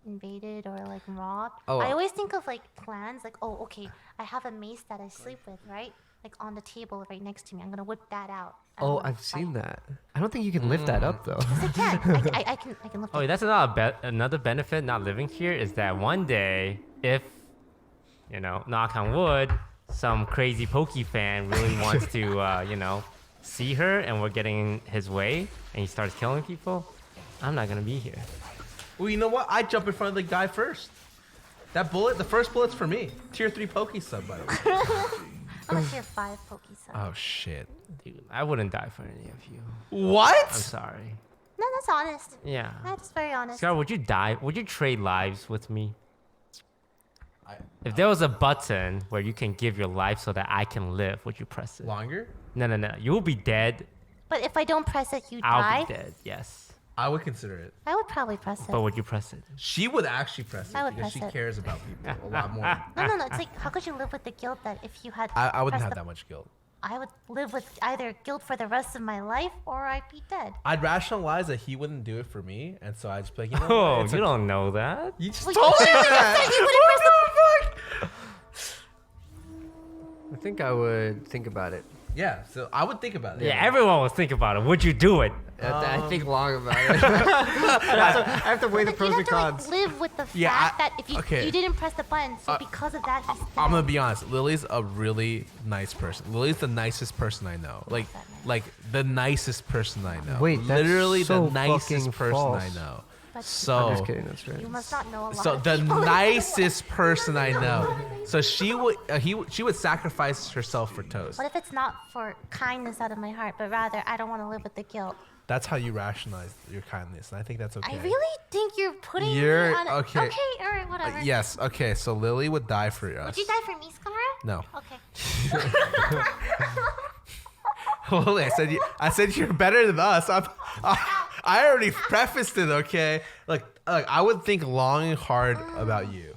invaded or like robbed? Oh. I always think of like plans. Like, oh, okay, I have a mace that I sleep with, right? Like on the table right next to me. I'm gonna whip that out. and I'm Oh, gonna I've seen fight. that. I don't think you can lift that up though. I can. I can lift Oh, it. that's another benefit not living here is that one day, if, you know, knock on wood, some crazy Pokey fan really wants to, you know, see her and we're getting in his way and he starts killing people, I'm not gonna be here. Well, you know what? I jump in front of the guy first. That bullet, the first bullet's for me. Tier 3 Poke sub, by the way. I'm a tier 5 Pokesub. Oh shit! Dude, I wouldn't die for any of you. What? I'm sorry. No, that's honest. Yeah. That's very honest. Scar, would you die? Would you trade lives with me? If there was a button where you can give your life so that I can live, would you press it? Longer? No. You'll be dead. But if I don't press it, you I'll die. be dead. Yes. I would consider it. I would probably press it. But would you press it? She would actually press it I would because press she it. cares about people a lot more. No. It's like, how could you live with the guilt that if you had? I wouldn't pressed have the- that much guilt. I would live with either guilt for the rest of my life or I'd be dead. I'd rationalize that he wouldn't do it for me, and so I'd just be like, you know, Oh, what? It's you okay. don't know that. You just Well, told me you literally just said you wouldn't press I think I would think about it. Yeah, so I would think about it. Yeah, everyone will think about it. Would you do it? I think long about it. I have to weigh the But pros you'd and have to cons. live with the Yeah, fact I- that if you okay. you didn't press the button, so because of that, he's dead. I'm gonna be honest. Lily's a really nice person. Lily's the nicest person I know. Like the nicest person I know. Wait, that's literally so the nicest fucking person I false. know. But So I'm just kidding. That's right. you must not know a lot. So of the people. nicest person I know. So she would sacrifice herself for toast. What if it's not for kindness out of my heart, but rather I don't want to live with the guilt? That's how you rationalize your kindness, and I think that's okay. I really think you're putting You're- me on. okay. Okay. All right. Whatever. Yes. Okay. So Lily would die for us. Would you die for me, Scar? No. Okay. Lily, I said you're better than us. I already prefaced it. Okay. Like I would think long and hard about you.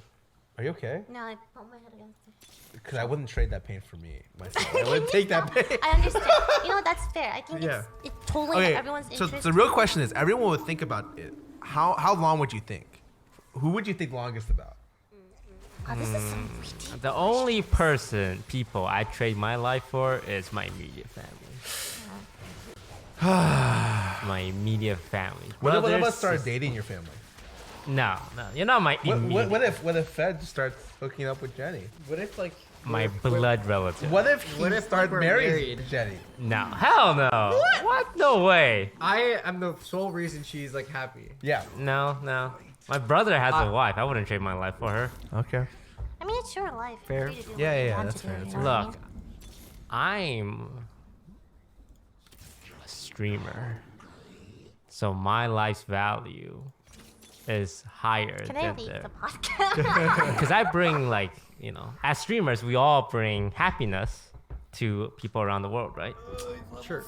Are you okay? No, I put my head against it. Because I wouldn't trade that pain for me myself. I wouldn't take that pain. I understand. You know, that's fair. I think Yeah. it's totally in everyone's So interest. the real question is, everyone would think about it. How long would you think? Who would you think longest about? Oh, this is some really deep The only people I trade my life for is my immediate family. My immediate family. What if one of Brothers, us started dating your family? No, you're not my immediate. What if Fed starts hooking up with Jenny? What if like my blood relative. What if he What if, started like, we're marrying married? Jenny? No, hell no. What? No way. I am the sole reason she's like happy. Yeah. No. My brother has a wife. I wouldn't trade my life for her. Okay. I mean, it's your life. Fair. You're free to do Yeah, what you yeah, want that's to fair, do, that's you know what I Look, mean? I'm a streamer, so my life's value is higher Can I than leave their. the podcast? Because I bring as streamers, we all bring happiness to people around the world, right?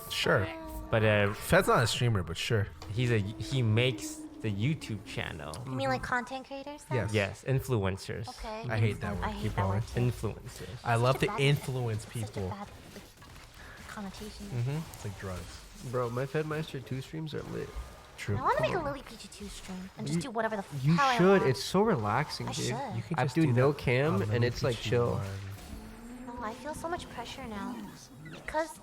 Sure. But Fed's not a streamer, but sure. he makes the YouTube channel. You mean like content creators? Then? Yes. Yes, influencers. Okay. I hate that I word. hate Keep that going. word too. Influencers. I love Such a to bad- influence Such a people. bad connotation. It's like drugs. Bro, my Fedmeister 2 streams are lit. True. I want to make a Lily PG2 stream and just do whatever the You hell I should. want. It's so relaxing, I dude. should. You can I just do do no that cam on and Lily it's like PG chill. one. No, I feel so much pressure now because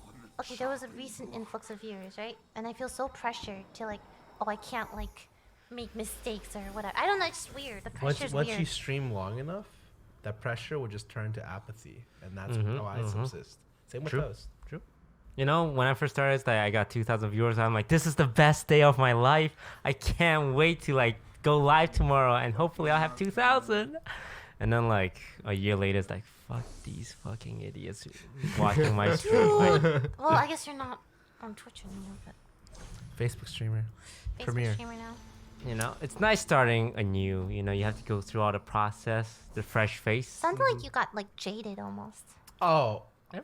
there was a recent influx of viewers, right? And I feel so pressured to like, oh, I can't like make mistakes or whatever. I don't know. It's weird. The pressure's Once weird. you stream long enough, that pressure will just turn to apathy, and that's how I subsist. Same with True. those. True. When I first started, I got 2,000 viewers. I'm like, this is the best day of my life. I can't wait to like go live tomorrow, and hopefully I'll have 2,000. And then like a year later, it's like, fuck these fucking idiots watching my stream. Well, I guess you're not on Twitch anymore, but Facebook streamer. Facebook Premiere. streamer now. It's nice starting anew. You have to go through all the process, the fresh face. Sounds like you got like jaded almost. Oh,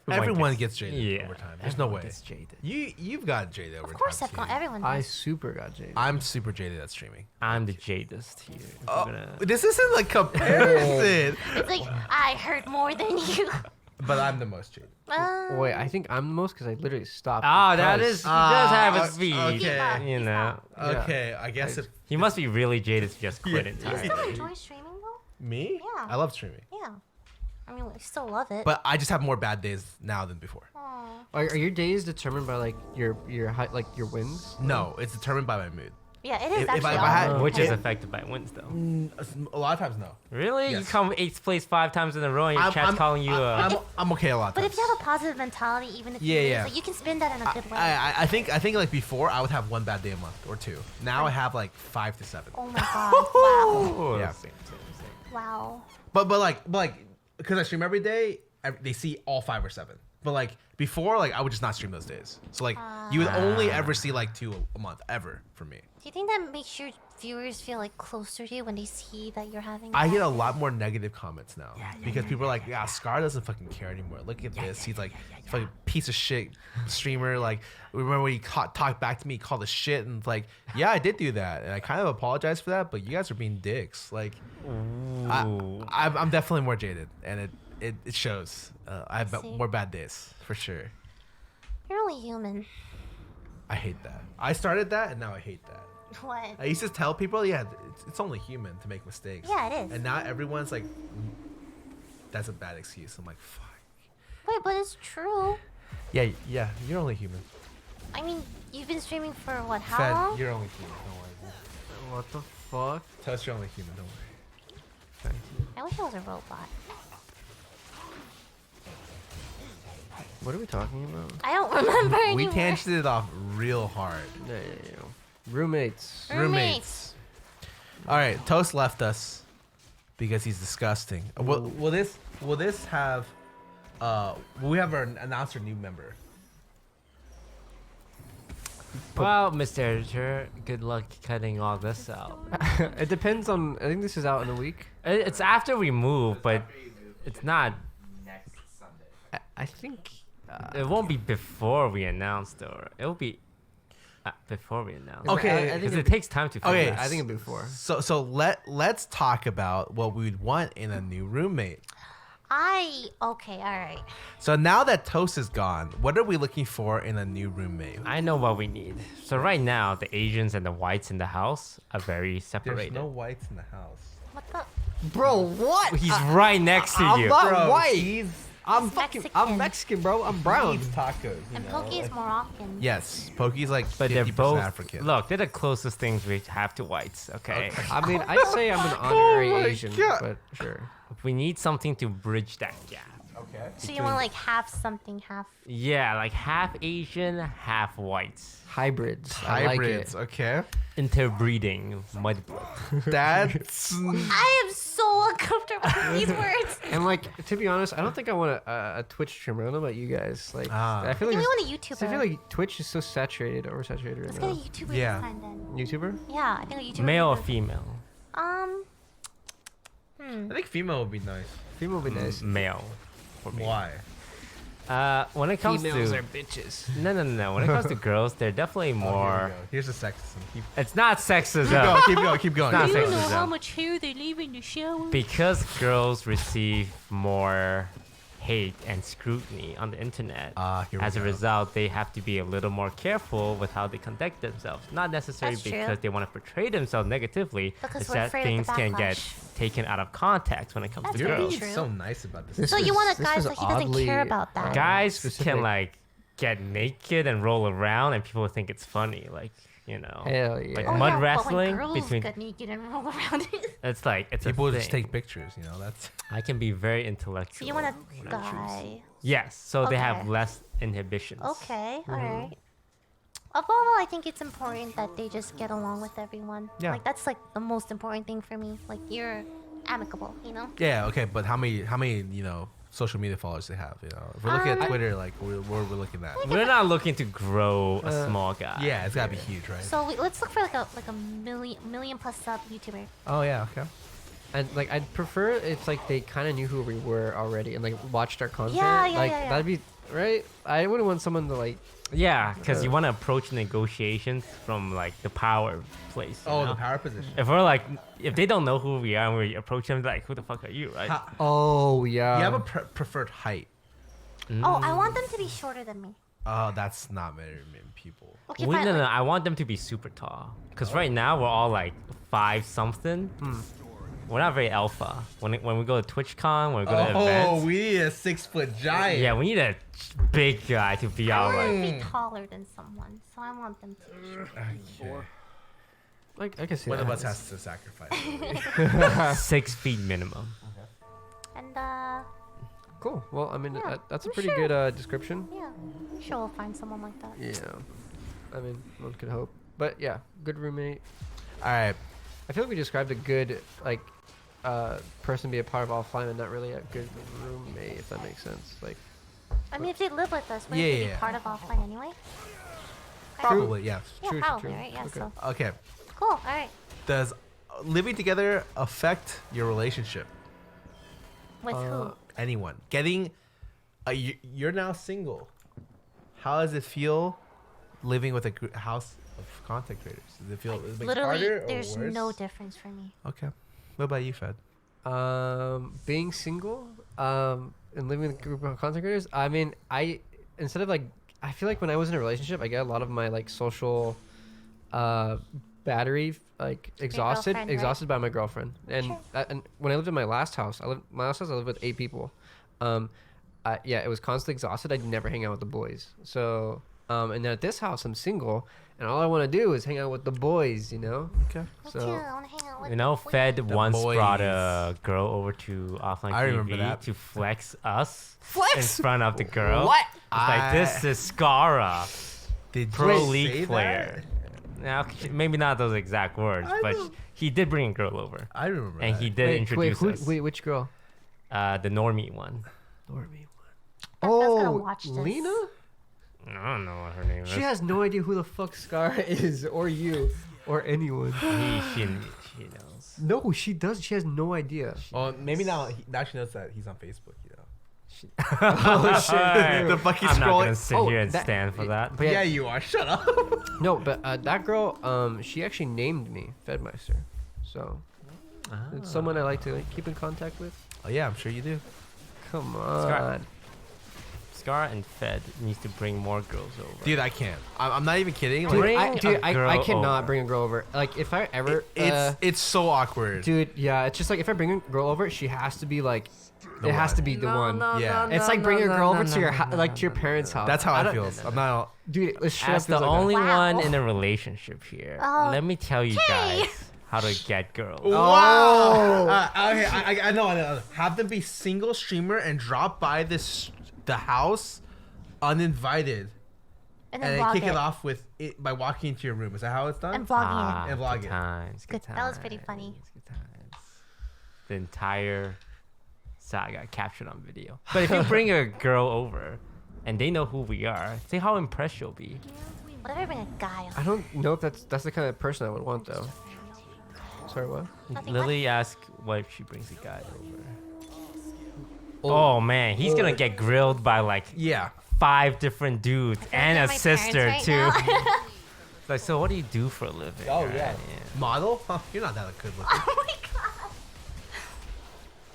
everyone gets gets- jaded yeah, over time. There's no everyone way. gets jaded. You've got jaded over Of course, time. I've gone. too. Everyone I does. super got jaded. I'm super jaded at streaming. I'm the jadest here. If Oh, you're gonna- this isn't like comparison, It's like I hurt more than you. but I'm the most jaded. Wait, I think I'm the most because I literally stopped. Oh, that because- is. He does have a Ah, speed. okay. You know. Okay, I guess if He must be really jaded to just quit Yeah. Do you entirely. still enjoy streaming though? me, Yeah. I love streaming, Yeah. I mean, we still love it. but I just have more bad days now than before. Aw. Are your days determined by like your like your wins? No, it's determined by my mood. Yeah, it is If actually. I all had- Which is competitive. affected by wins, though. A lot of times, no. Really? You Yes. come 8th place 5 times in a row and your chat's calling you I'm okay a lot of But times. if you have a positive mentality, even if Yeah, you lose, yeah. like, you can spin that in a good way. I think like before I would have one bad day a month or two. Now I have like 5 to 7. Oh my god! Wow! Yeah. Same. Wow! But like because I stream every day, they see all 5 or 7. But like before, like I would just not stream those days. So like you would only ever see like 2 a month ever for me. Do you think that makes your viewers feel like closer to you when they see that you're having? I that? get a lot more negative comments now because people are like, yeah, Scar doesn't fucking care anymore. Look at this. He's like, fucking piece of shit streamer. Like, remember when he talked back to me, called us shit, and like, yeah, I did do that, and I kind of apologize for that. But you guys are being dicks. Like, I'm definitely more jaded, and it shows. I have See? more bad days for sure. You're only human. I hate that. I started that, and now I hate that. What? I used to tell people, yeah, it's only human to make mistakes. Yeah, it is. And now everyone's like, that's a bad excuse. I'm like, fuck. Wait, but it's true. Yeah, you're only human. I mean, you've been streaming for what? How Fed, long? you're only human. Don't worry. What the fuck? Tell us you're only human. Don't worry. Thank you. I wish I was a robot. What are we talking about? I don't remember We anymore. tangented it off real hard. Yeah. Roommates. Roommates. All right, Toast left us because he's disgusting. Will this have? Will we have announced our new member? Well, Mr. Editor, good luck cutting all this out. It depends on. I think this is out in a week. It's after we move, but it's not. I think. It won't be before we announce, though. It'll be before we announce. Okay, I think Because it takes time to. Okay, finish. I think it before. So let's talk about what we'd want in a new roommate. Okay, alright. So now that Toast is gone, what are we looking for in a new roommate? I know what we need. So right now, the Asians and the whites in the house are very There's separated. no whites in the house. What the? Bro, what? He's right next to I'm you. not Bro, white. he's I'm He's fucking. Mexican. I'm Mexican, bro. I'm brown. eats tacos. You And know? Pokey is Moroccan. Yes, Pokey's like But 50% they're both. African. Look, they're the closest things we have to whites. Okay. I mean, I'd say I'm an honorary my Asian, God. but sure. We need something to bridge that gap. Okay. So you want like half something, half. Yeah, like half Asian, half whites. Hybrids. Hybrids. I like Okay. Interbreeding, mudblood. That's. I am so uncomfortable with these words. it. And like, to be honest, I don't think I want a Twitch streamer. I don't know about you guys. Like, I feel I like. think we want a I YouTuber. feel like Twitch is so saturated, oversaturated right Let's get a now. YouTuber Yeah. this time then. YouTuber? Yeah, I think a YouTuber. Male or would be female? good. I think female would be nice. Female would be nice. Male. For me. Why? When it comes Females to are bitches. no. When it comes to girls, they're definitely Here we more. go. Here's the sexism. Keep It's not sexism. going. Keep going. Keep going. Not Keep sexism. going. You know how much hair they leave in the shower. Because girls receive more hate and scrutiny on the internet. Here we As a go. result, they have to be a little more careful with how they conduct themselves. Not necessarily That's true. because they want to portray themselves negatively, Because it's we're that afraid of things the can get backlash. taken out of context when it comes That's to You're very girls. true. so nice about this. This So you is- want a this guy is so he doesn't oddly, care about that. Guys specific. can like get naked and roll around, and people think it's funny. Like, you know, Hell yeah. like Oh, mud yeah, wrestling but when girls between. get naked and roll around it. It's like it's People a just thing. take pictures. You know that's. I can be very intellectual. So you want a when I choose. guy. Yes, so they have Okay. less inhibitions. Okay, alright. Above all, I think it's important that they just get along with everyone. Yeah. Like that's like the most important thing for me. Like you're amicable, you know? Yeah. Okay. But how many social media followers they have? You know, if we're looking at Twitter, like where we're looking at. We're not looking to grow a small guy. Yeah, it's gotta be huge, right? So let's look for like a million plus sub YouTuber. Oh yeah. Okay. And like, I'd prefer if like they kind of knew who we were already and like watched our content. Yeah, yeah, like yeah, yeah. that'd be right. I wouldn't want someone to like. Yeah, because you want to approach negotiations from like the power place. you Oh, know? the power position. If we're like, if they don't know who we are and we approach them, like, who the fuck are you, right? Oh yeah. You have a preferred height. Oh, I want them to be shorter than me. Oh, that's not many people. Okay, We, fine. no, like- I want them to be super tall. Because right now we're all like 5 something. We're not very alpha. When we go to TwitchCon, when we go to events. we need a 6-foot giant. Yeah, we need a big guy to be I all want like. to be taller than someone, so I want them to be short. Like I can see One that of us happens. has to sacrifice. 6 feet minimum. And Cool. Well, I mean, Yeah, that's a I'm pretty sure. good description. yeah, I'm sure we'll find someone like that. Yeah. I mean, one could hope. But yeah, good roommate. All right. I feel like we described a good like person to be a part of offline and not really a good roommate, if that makes sense. Like I mean, if they live with us, wouldn't Yeah, they be yeah. part of offline anyway? Probably, yes. Yeah, True, probably, true. right? Yeah, Okay. so. Okay. Cool, alright. Does living together affect your relationship? With who? Anyone getting? You're now single. How does it feel living with a house of content creators? Does it feel does it make it Literally, harder or there's worse? no difference for me. Okay. What about you, Fed? Being single, and living with a group of content creators. I mean, instead of like, I feel like when I was in a relationship, I get a lot of my like social, battery like exhausted, girlfriend, right? exhausted by my girlfriend. And Sure. and when I lived in my last house, I lived with 8 people. Yeah, it was constantly exhausted. I'd never hang out with the boys. So, and then at this house, I'm single, and all I want to do is hang out with the boys. You know. Okay. Me too, So I wanna hang out with You know, the Fed boys. once brought boys. a girl over to offline I remember TV that. to flex us Flex? in front of the girl. What? It's like, this is Skara, Did pro you say league that? player. Now, maybe not those exact words, but he did bring a girl over, I remember. and that. he did introduce us. Wait, which girl? The normie one. Normie That girl's gonna Oh, watch this. Lena? I don't know what her name is. She has no idea who the fuck Scar is, or you, or anyone. She knows. No, she does. She has no idea. Oh, maybe now she knows that he's on Facebook. You know. Oh shit. The fucking I'm not scrolling. gonna sit Oh, here and that- stand for that. But Yeah, yeah, you are. Shut up. no, but that girl, she actually named me Fedmeister. So it's someone I like to keep in contact with. Oh yeah, I'm sure you do. Come Scar- on. Scar and Fed needs to bring more girls over. Dude, I can't. I'm not even kidding. Dude, Like, Bring a I girl cannot over. bring a girl over. Like if I ever, it's so awkward. dude, yeah, it's just like if I bring a girl over, she has to be like, it has one. to be the one. Yeah. It's like bringing a girl over to your like to your parents' house. That's how I don't- feel. I'm not. Dude, it straight As up the feels like that. only Wow. one in a relationship here, Oh, let me tell you okay. guys how to get girls. Wow. Okay, I know. Have them be single streamer and drop by the house uninvited, And and then then vlog kick it. it off with it by walking into your room. Is that how it's done? And vlogging Ah, And vlog good it. times, good Good- that was pretty funny. times, good times. The entire saga captured on video. But if you bring a girl over and they know who we are, see how impressed you'll be. it. What if I bring a guy I don't know if that's the kind of person I would want though. Sorry, what? Nothing Lily asked what if she brings a guy over. Oh man, he's gonna get grilled by like Yeah. 5 different dudes and a my sister parents too. right now. Like, so what do you do for a living? Oh right? yeah. Model? Huh, you're not that good looking. Oh my god.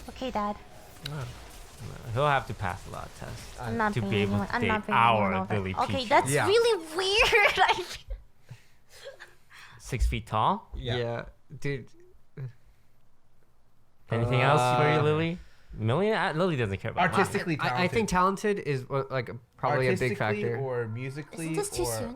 Okay, Dad. He'll have to pass a lot of tests I'm not to bringing be able anyone. to I'm date not bringing anyone our over. Lily Okay, Peach. that's Yeah. really weird. 6 feet tall. Yeah, dude. Anything else for you, Lily? Lily doesn't care about Artistically talented. I think talented is like probably a big Artistically factor. or musically Isn't this too or soon?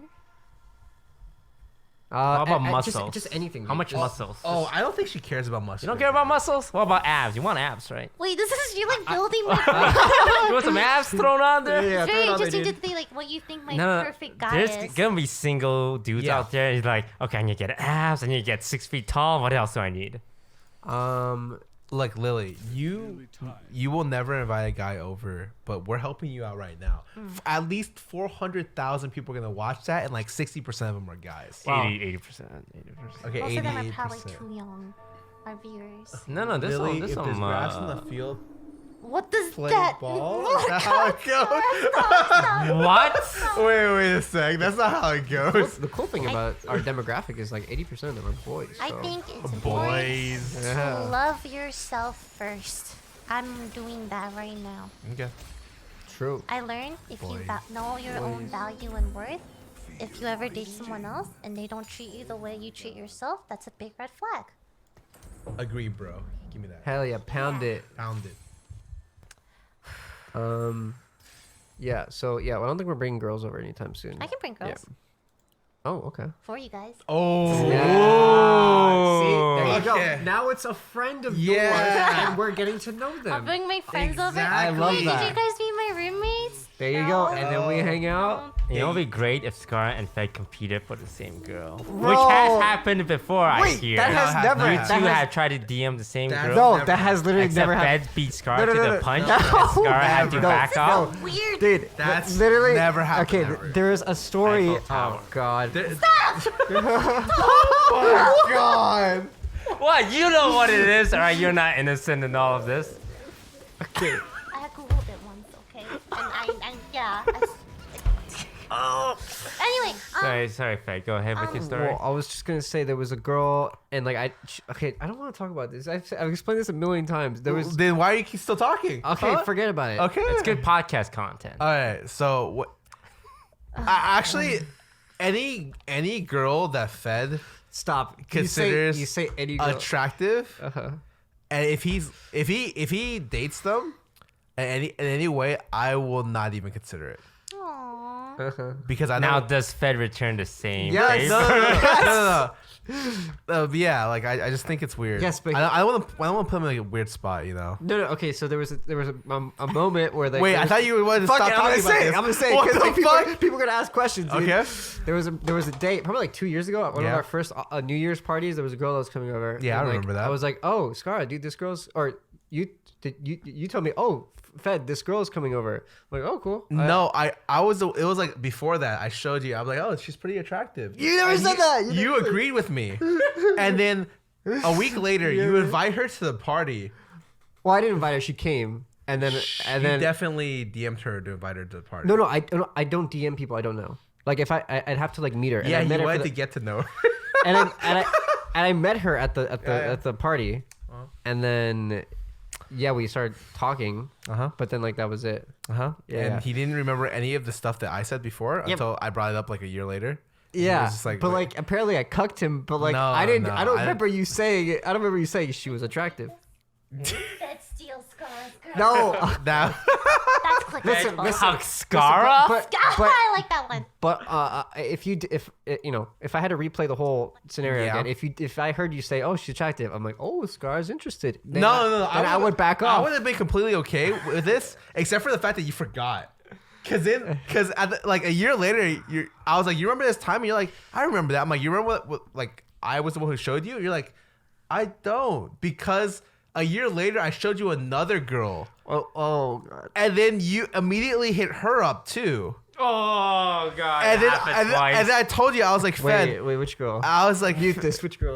How about just- muscles? Just anything. How dude. much Just- muscles? Oh, I don't think she cares about muscles. You don't care about muscles? What about abs? You want abs, right? Wait, this is you like building my. You want some abs thrown on there? Yeah, It's throw very it on there, interesting to dude. think like what you think my No, perfect guy there's is. gonna be single dudes Yeah. out there. And he's like, okay, I need to get abs. I need to get 6 feet tall. What else do I need? Like Lily, you will never invite a guy over, but we're helping you out right now. At least 400,000 people are gonna watch that, and like 60% of them are guys. Wow. 80%. Okay, Most of them are 88%. probably too young. Our viewers. No, this Lily, one, this if there's one. grass in the field, What does play that? ball. Oh Is that how it goes? What? Wait a sec. That's not how it goes. The cool thing about our demographic is like 80% of them are boys. I so- think it's important Boys. to Yeah. love yourself first. I'm doing that right now. Okay. True. I learned if you Boys. know your own value and worth, if you ever date someone else and they don't treat you the way you treat yourself, that's a big red flag. Agree, bro. Give me that. Hell yeah, pound it. Pound it. Yeah. So yeah, well, I don't think we're bringing girls over anytime soon. I can bring Yeah. girls Oh, okay. for you guys. Oh. See, there you Okay. go. Now it's a friend of Yeah. yours, and we're getting to know them. I'll bring my friends over. Exactly. I love Wait, that. Did you guys meet my my roommates? There you go. And then we hang out. You know, it'd be great if Scar and Fed competed for the same girl, which Bro. has happened before. I Wait, hear that has never. you that two has- have tried to DM the same That- girl. No, never that has literally Except never happened. Fed beat Scar No, no, to no, the no. punch, No, and Scar had to never. back off. Weird. Dude, That's literally never happened Okay, ever. there is a story. Eiffel Tower. Oh God. Oh my god. What? You know what it is, alright? You're not innocent in all of this. Okay. I had googled it once, okay? And yeah. Anyway, Sorry, Fed. Go ahead with your story. Well, I was just gonna say there was a girl, and like okay, I don't want to talk about this. I've explained this a million times. There was Then why are you still talking? okay, Huh? forget about it. Okay. It's good podcast content. All right. So what? Actually, any girl that Fed Stop. considers you say any girl. attractive, Uh-huh. and if he dates them in any way, I will not even consider it aww. Uh-huh. because I Now know. does Fed return the same? Yes. favor? No. Yeah, like I just think it's weird. Yes, but- I don't want to put him in like a weird spot, you know. No. Okay, so there was a moment where like Wait, I thought you wanted to Fuck stop it, talking about this. I'm gonna say What because the like, people, fuck? people are gonna ask questions. Dude. Okay. There was a date probably like 2 years ago at one of Yeah. our first New Year's parties. There was a girl that was coming over. Yeah, I and, like, remember that. I was like, oh, Scar, dude, this girl's or you told me, oh, Fed, this girl's coming over. I'm like, oh, cool. No, I was. It was like before that. I showed you. I was like, oh, she's pretty attractive. You never And said that. You You never said- agreed with me, and then a week later, you invite her to the party. Well, I didn't invite her. She came, and then You definitely DM'd her to invite her to the party. no, I don't DM people I don't know. Like if I'd have to like meet her. And Yeah, I you met her for wanted the- to get to know her. and I met her at the Yeah. at the party, and then yeah, we started talking. Uh-huh. But then like that was it. Uh-huh. Yeah. And he didn't remember any of the stuff that I said before until I brought it up like a year later. He Yeah, was just like, but like apparently I cucked him. But like No, I didn't. no, I don't I- remember you saying it. I don't remember you saying she was attractive. That steals Scar's girl. No. now, That's clickbait. Listen, Hug Scara? But I like that one. but if if I had to replay the whole scenario Yeah. again, if I heard you say, oh, she's attractive, I'm like, oh, Scar's interested. Then no. Then I would back off. I would have been completely okay with this, except for the fact that you forgot. Because like a year later, I was like, you remember this time? And you're like, I remember that. I'm like, you remember what like I was the one who showed you? You're like, I don't, because a year later I showed you another girl, Oh god. and then you immediately hit her up too. Oh god. And it then happened and twice. then I told you, I was like, Fed. Wait, which girl? I was like, Mute this. Which girl?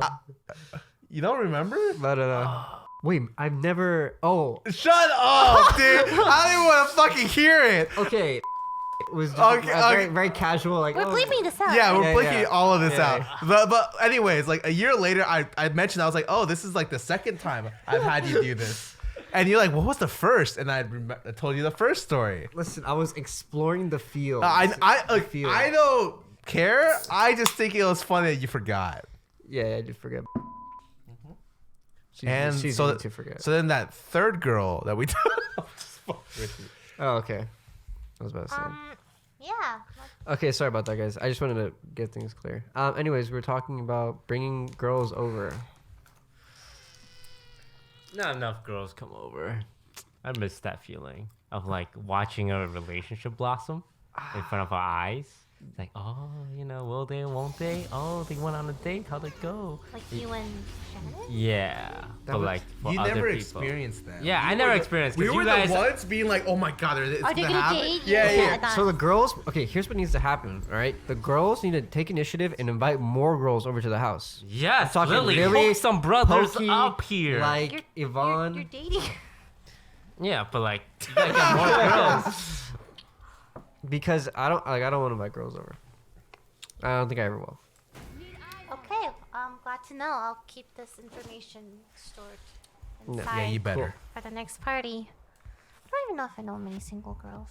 you don't remember? No. Wait, I've never. Oh, Shut up, dude. I don't even want to fucking hear it. okay. It was just Okay, very, okay. very casual. Like, We're oh, bleeping this out. Yeah, we're Yeah, blinking yeah. all of this Yeah, out. yeah. But anyways, like a year later, I mentioned, I was like, oh, this is like the second time I've had you do this. And you're like, what was the first? And I told you the first story. Listen, I was exploring the field. I don't care. I just think it was funny that you forgot. Yeah, I did forget. And she's so easy to forget. So then that third girl that we Oh, okay. I was about to say. Yeah. Okay, sorry about that, guys. I just wanted to get things clear. Anyways, we're talking about bringing girls over. Not enough girls come over. I miss that feeling of like watching a relationship blossom in front of our eyes. It's like, oh, will they, won't they? Oh, they went on a date. How'd it go? Like you and Shannon? Yeah, but was- like for you other never people. experienced that. Yeah, I never experienced. 'cause We you were guys, the ones being like, oh my god, it's Are they gonna gonna happen. date? Yeah. So the girls, okay, here's what needs to happen, all right? The girls need to take initiative and invite more girls over to the house. Yes, talking Lily, really hook some brothers Pokey, up here. Like Yvonne. You're dating. Yeah, but like, you gotta get more girls. Because I don't want to invite girls over. I don't think I ever will. Okay, glad to know. I'll keep this information stored inside Yeah, you better. for the next party. I don't even know if I know many single girls.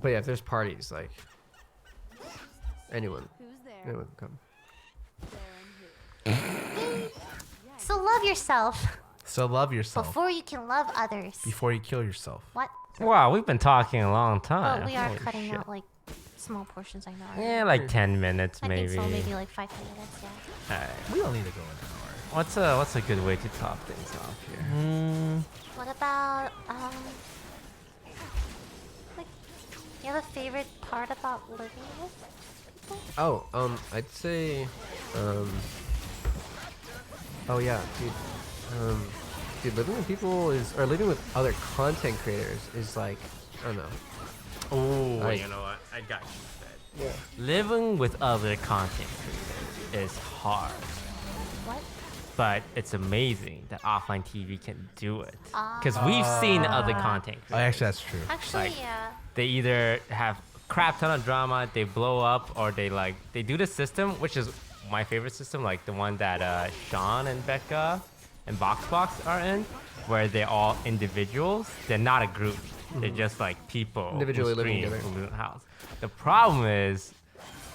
But yeah, if there's parties, like anyone Who's there? can come. There and who? So love yourself So love yourself before you can love others. before you kill yourself. What? Wow, we've been talking a long time. Well, we are Holy cutting shit. out like small portions. I know. Yeah, like 10 minutes I maybe. think so. Maybe like 5 minutes. Yeah. Alright. We don't need to go in an What's a good way to top things off here? hour. What about you have a favorite part about living with people? Oh, I'd say, oh yeah, dude, living with people or living with other content creators is like, I don't know. Oh, Like- you know what? I got you. Yeah. Living with other content creators is hard, What? but it's amazing that offline TV can do it. Because we've seen other content Oh, creators. actually, that's true. Actually, Like- yeah. They either have crap ton of drama, they blow up, or they do the system, which is my favorite system, like the one that Sean and Becca and BoxBox are in, where they're all individuals. They're not a group. They're just like people Individually who living stream together. from the house. The problem is,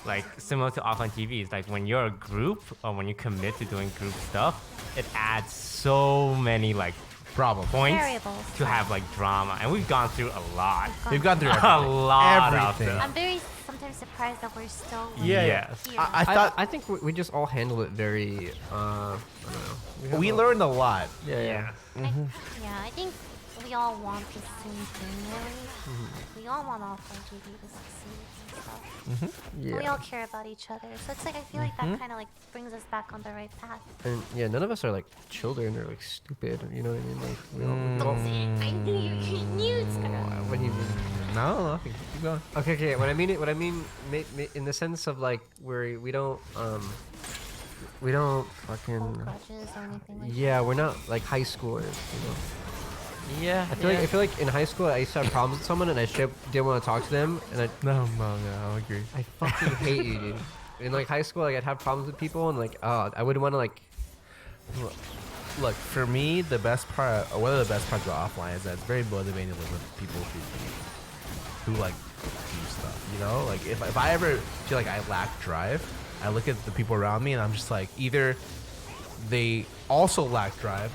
like similar to offline TV, is like when you're a group or when you commit to doing group stuff, it adds so many like Problem. points Variables. to have like drama, and we've gone through a lot. We've gone through A everything. lot of Everything. them. I'm very sometimes surprised that we're still Yes. here. I thought I think we just all handle it very, I don't know. we learned a lot. Yeah, yeah. Yeah, I think we all want the same thing, really. We all want offline TV to succeed and stuff. Yeah. We all care about each other, so it's like I feel like that kind of like brings us back on the right path. And yeah, none of us are like children or like stupid. You know what I mean? Like we all. I knew you knew it's gonna. What do you mean? No, keep going. Okay. What I mean, in the sense of like we don't fucking. Hold grudges or anything like Yeah, we're not like high schoolers. You know. Yeah. I feel like in high school I used to have problems with someone and I didn't want to talk to them and No, I agree. I fucking hate you, dude. In like high school, like I'd have problems with people and like I wouldn't want to like. Look, for me, the best part, or one of the best parts about offline is that it's very motivating to live with people who like do stuff. You know, like if I ever feel like I lack drive, I look at the people around me and I'm just like, either they also lack drive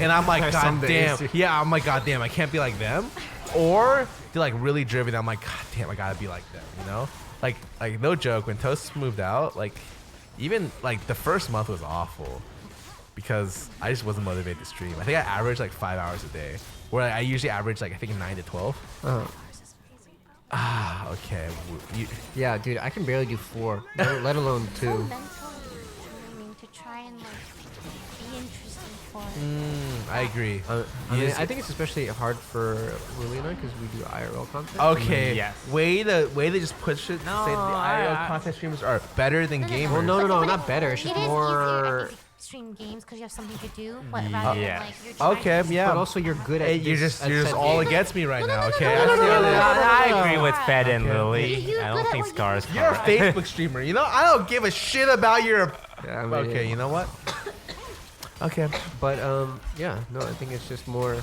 and I'm like, god Some damn, days. yeah, I'm like, god damn, I can't be like them, or they're like really driven. I'm like, god damn, I gotta be like them. You know, like no joke, when Toast moved out, like even like the first month was awful. Because I just wasn't motivated to stream. I think I averaged like 5 hours a day, where I usually average like I think 9 to 12. Ah, okay. Yeah, dude, I can barely do 4, let alone 2. so mentally draining to try and like be interesting for it. I agree. I mean, Yes. I think it's especially hard for Willie and I because we do IRL content. Okay. Yes. Way to just push it. No, say that the IRL I- content streamers are better than gamers. Well, no, But not better. It's It just is easier, I more. think, to stream games because you have something to do, rather than Yes. like you're trying Okay, to yeah. But also, you're good at. Hey, you're this- just at said all game. against me right No, no, now. no, Okay. no, I no, see no, how no, that- no, no, I no, agree no, with no. Fed and Okay. Lily. You're I good don't at think what you Scar's do. You're a correct. Facebook streamer. You know, I don't give a shit about your. Yeah, I mean, Okay, you know what? Okay. But yeah, no, I think it's just more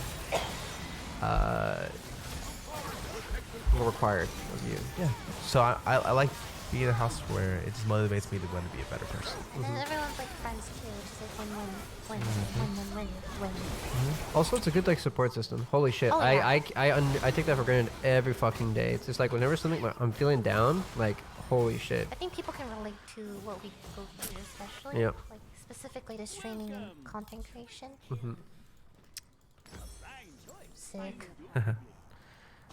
required of you. Yeah. So I like being in a house where it just motivates me to want to be a better person. And everyone's like friends too, which is like win-win. Also, it's a good like support system. Holy shit, Oh, yeah. I take that for granted every fucking day. It's just like whenever I'm feeling down, like holy shit. I think people can relate to what we go through, especially Yep. like specifically to streaming and content creation. Sick.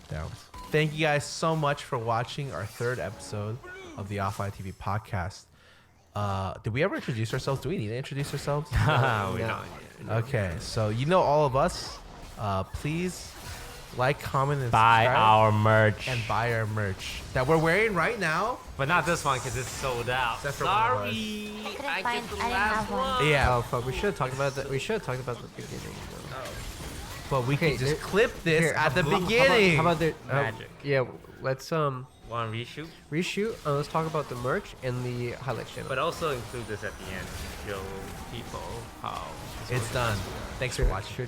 Downs. Thank you guys so much for watching our third episode of the Offline TV podcast. Did we ever introduce ourselves? Do we need to introduce ourselves? We No. don't. Okay, so you know all of us. Please like, comment, and Buy subscribe, our merch. and buy our merch that we're wearing right now. But not this one because it's sold out. That's what it was. Sorry. I couldn't I find- get the I didn't last have one. Yeah, Oh fuck, we should have talked about that. We should have talked about the beginning. but we Okay, can just there- clip this Here, at the how about- beginning. How about the Magic. Yeah, let's Want to reshoot? reshoot. Let's talk about the merch and the highlights channel. But also include this at the end to show people how. It's done. Thanks for watching. Sure.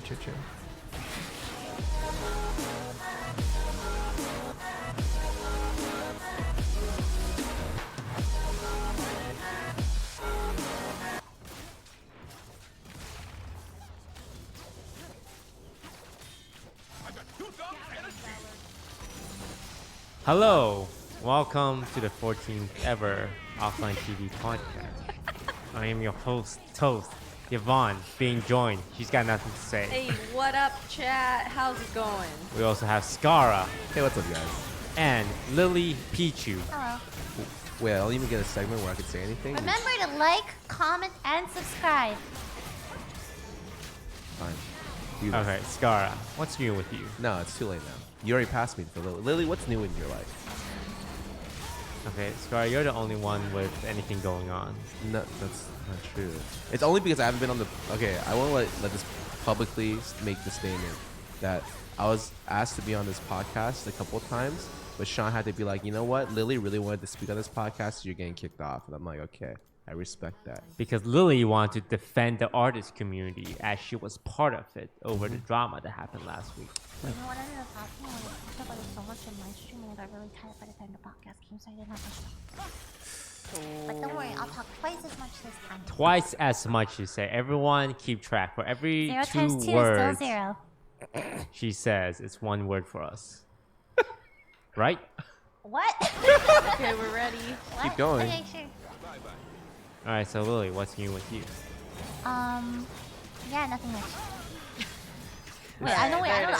Hello, welcome to the 14th ever Offline TV podcast. I am your host, Toast, Yvonne, being joined. She's got nothing to say. Hey, what up, chat? How's it going? We also have Skara, Hey, what's up, guys? and Lily Pichu. Hello. Wait, I don't even get a segment where I could say anything. Remember to like, comment, and subscribe. Fine. Do that. Okay, Skara, what's new with you? No, it's too late now. You already passed me for Lily. Lily, what's new in your life? Okay, Skara, you're the only one with anything going on. No, that's not true. It's only because I haven't been on the. Okay, I want to let this publicly make the statement that I was asked to be on this podcast a couple of times, but Sean had to be like, you know what, Lily really wanted to speak on this podcast, so you're getting kicked off, and I'm like, okay, I respect that. Because Lily wanted to defend the artist community as she was part of it over the drama that happened last week. You know what ended up happening? I talked about it so much in my stream and I got really tired by the time the podcast came, so I didn't have much to talk. But don't worry, I'll talk twice as much this time. Twice as much, you say. Everyone keep track. For every 0 two times 2 words is still 0. she says, it's one word for us. Right? What? Okay, we're ready. What? Keep going. Okay, sure. Alright, so Lily, what's new with you? Yeah, nothing much. Wait, I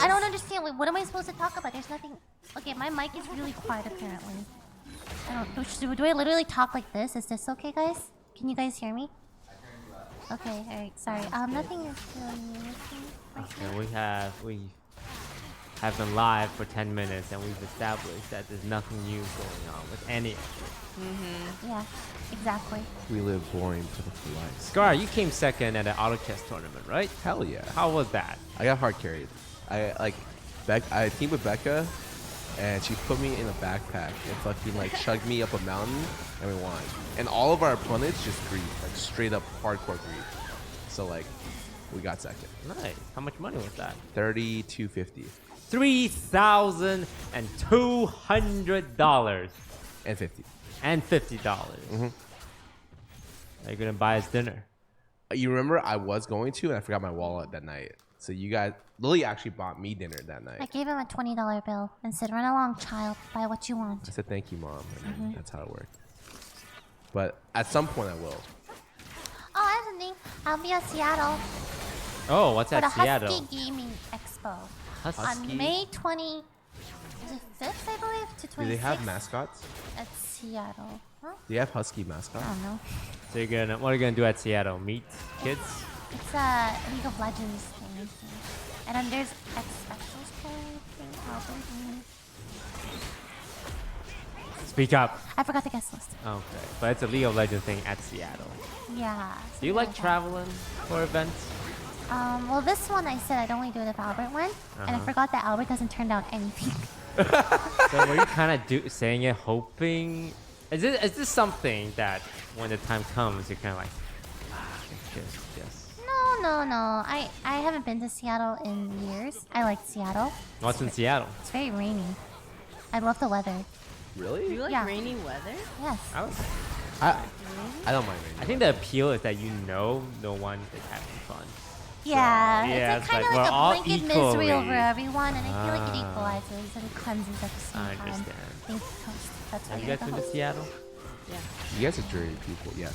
don't understand. Wait, what am I supposed to talk about? There's nothing. Okay, my mic is really quiet apparently. Do I literally talk like this? Is this okay, guys? Can you guys hear me? Okay, alright, sorry. Nothing is really new. Okay, we have been live for 10 minutes and we've established that there's nothing new going on with any of it. Yeah, exactly. We live boring, pitiful lives. Scar, you came second at an auto chess tournament, right? Hell yeah. How was that? I got hard carried. I teamed with Becca, and she put me in a backpack and fucking like chugged me up a mountain, and we won. And all of our opponents just griefed, like straight up hardcore grief. So like, we got second. Nice. How much money was that? $3,250 $3,200 and 50. and $50. Are you gonna buy us dinner? You remember I was going to, and I forgot my wallet that night. So you guys, Lily actually bought me dinner that night. I gave him a $20 bill and said, "Run along, child. Buy what you want." I said thank you, Mom, and that's how it worked. But at some point I will. Oh, I have something. I'll be at Seattle Oh, what's for the at Seattle? Husky Gaming Expo Husky? on May 25th, I believe, to 26th. Do they have mascots? At Seattle. Huh? Do you have Husky mascots? I don't know. So what are you gonna do at Seattle? Meet kids? It's a League of Legends thing, I think. And then there's X Specials thing. Speak up. I forgot the guest list. Okay, but it's a League of Legends thing at Seattle. Yeah. Do you like traveling for events? Well, this one I said I'd only do it if Albert went, and I forgot that Albert doesn't turn down anything. So were you kind of saying it, hoping? Is this something that when the time comes, you're kind of like, just. No. I haven't been to Seattle in years. I like Seattle. What's in Seattle? It's very rainy. I love the weather. Really? You like Yeah. rainy weather? Yes. I don't mind rain. I think the appeal is that no one is having fun. Yeah, yeah, it's it's kind like of we're like all a blanket misery equally- over everyone, and I feel like it equalizes and cleanses at the same I time. understand. Thank you, Toast. That's why Have you you're guys the been to host. Seattle? You guys are dirty people. Yes.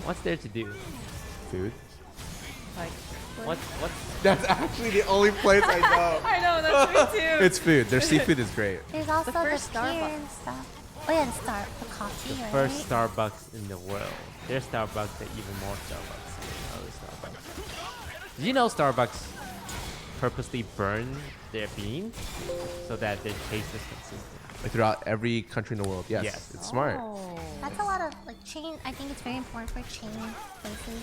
What's there to do? Food. Like, What's That's actually the only place I know. I know, that's me too. It's food. Their seafood is great. There's also the, first pier Starbucks. and stuff. Oh yeah, the coffee, right? first Starbucks in the world? There's Starbucks that even more Starbucks than other Starbucks. Did you know Starbucks purposely burn their beans so that their taste is consistent? Like throughout every country in the world. Yes. Yes. It's smart. That's a lot of like chain. I think it's very important for chain places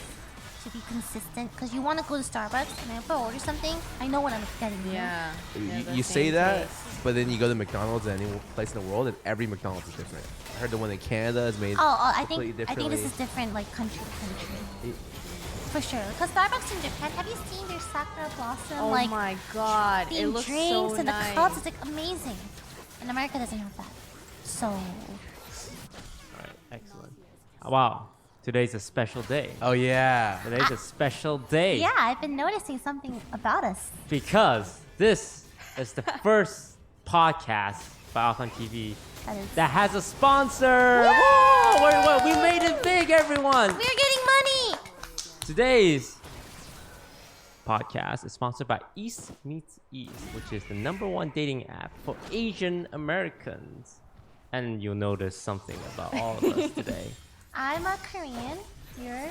to be consistent because you want to go to Starbucks and if I order something, I know what I'm getting. you know? Yeah. You say that, but then you go to McDonald's and any place in the world, and every McDonald's is different. I heard the one in Canada is made I completely think this differently. is different, like country to country. For sure, because Starbucks in Japan, have you seen their sakura blossom Oh like my god, it themed looks drinks so and nice. the cups? It's like amazing. And America doesn't have that. So Alright, excellent. Wow, today's a special day. Oh yeah. Today's a special day. yeah, I've been noticing something about us. Because this is the first podcast by Off on TV That is, that has a sponsor. Whoa, we made it big, everyone. we're getting money. Today's podcast is sponsored by East Meets East, which is the #1 dating app for Asian Americans. And you'll notice something about all of us today. I'm a Korean. You're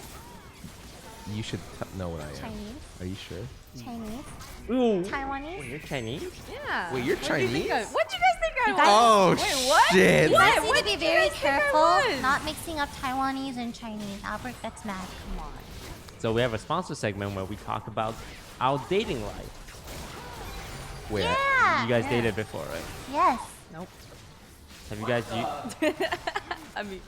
You should know what I am. Chinese. Are you sure? Chinese. Ooh. Taiwanese. Wait, you're Chinese? Yeah. Wait, you're What'd you think Chinese? what'd you guys think I You was? guys- Oh Wait, what? shit! You guys What? need What to be did you very guys think I careful was? not mixing up Taiwanese and Chinese. Albert gets mad. Come on. So we have a sponsor segment where we talk about our dating life. Wait, Yeah. You guys dated before, right? Yes. Nope. Have you guys used... I mean,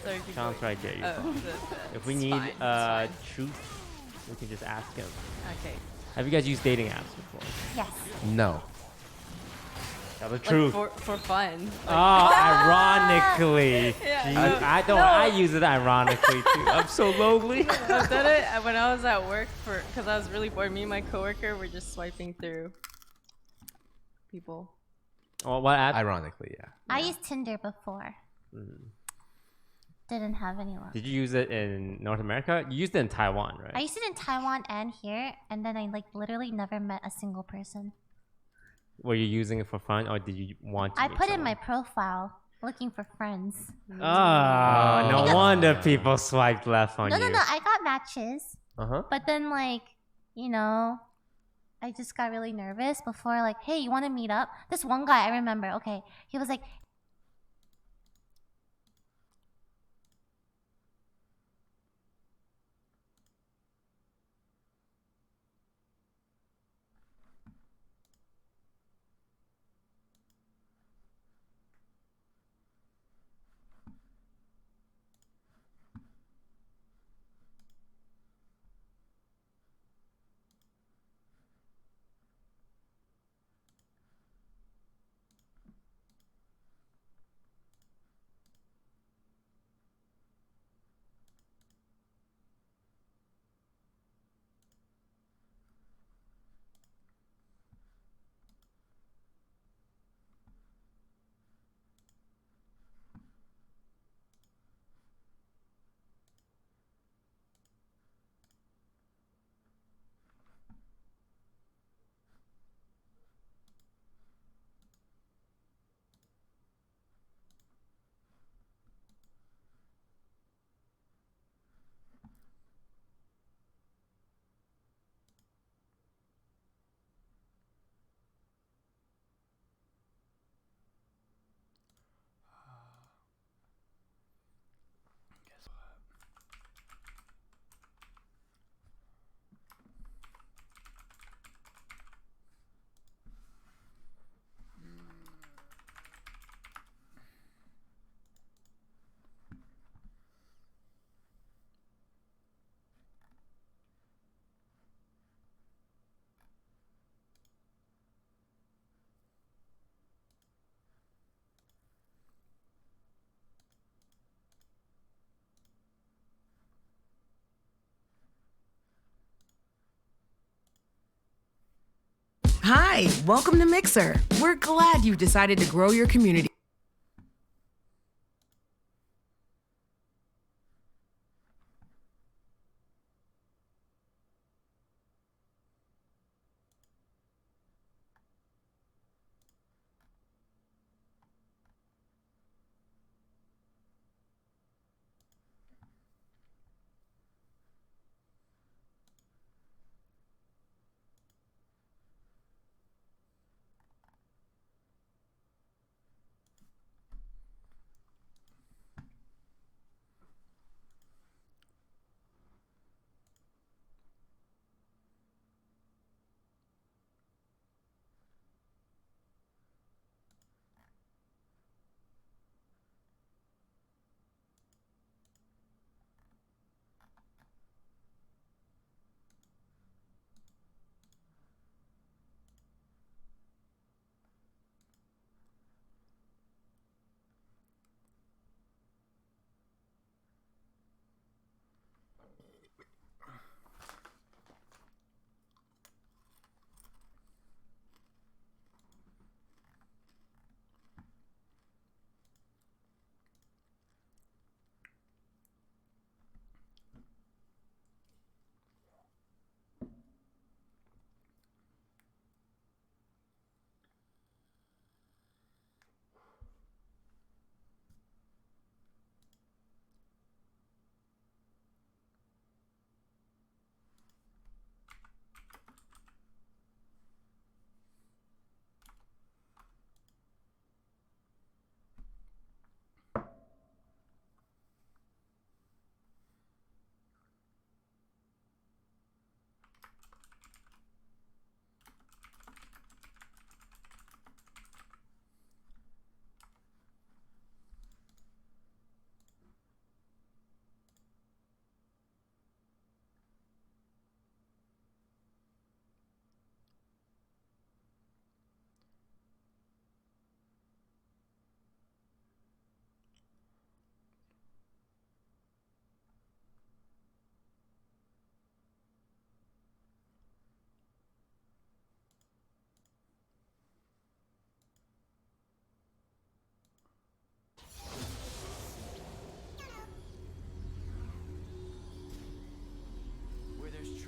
sorry. keep Sean's going. right there. You're Oh, fine. that's If we fine, need it's fine. truth, we can just ask him. Okay. Have you guys used dating apps before? Yes. no. Tell the Like truth. for fun. Oh, ironically. Yeah, Gee, no, I don't. no. I use it ironically too. I'm so lonely. I've done it when I was at work because I was really bored. Me and my coworker were just swiping through people. Oh, what app? Ironically, yeah. I used Tinder before. Didn't have any luck. Did you use it in North America? You used it in Taiwan, right? I used it in Taiwan and here, and then I like literally never met a single person. Were you using it for fun, or did you want to? I meet put in someone? my profile looking for friends. Oh, no wonder people swiped left on No, you. no, no. I got matches, Uh huh. but then like, you know, I just got really nervous before like, hey, you want to meet up? This one guy I remember. Okay, he was like, Hi, welcome to Mixer. We're glad you decided to grow your community.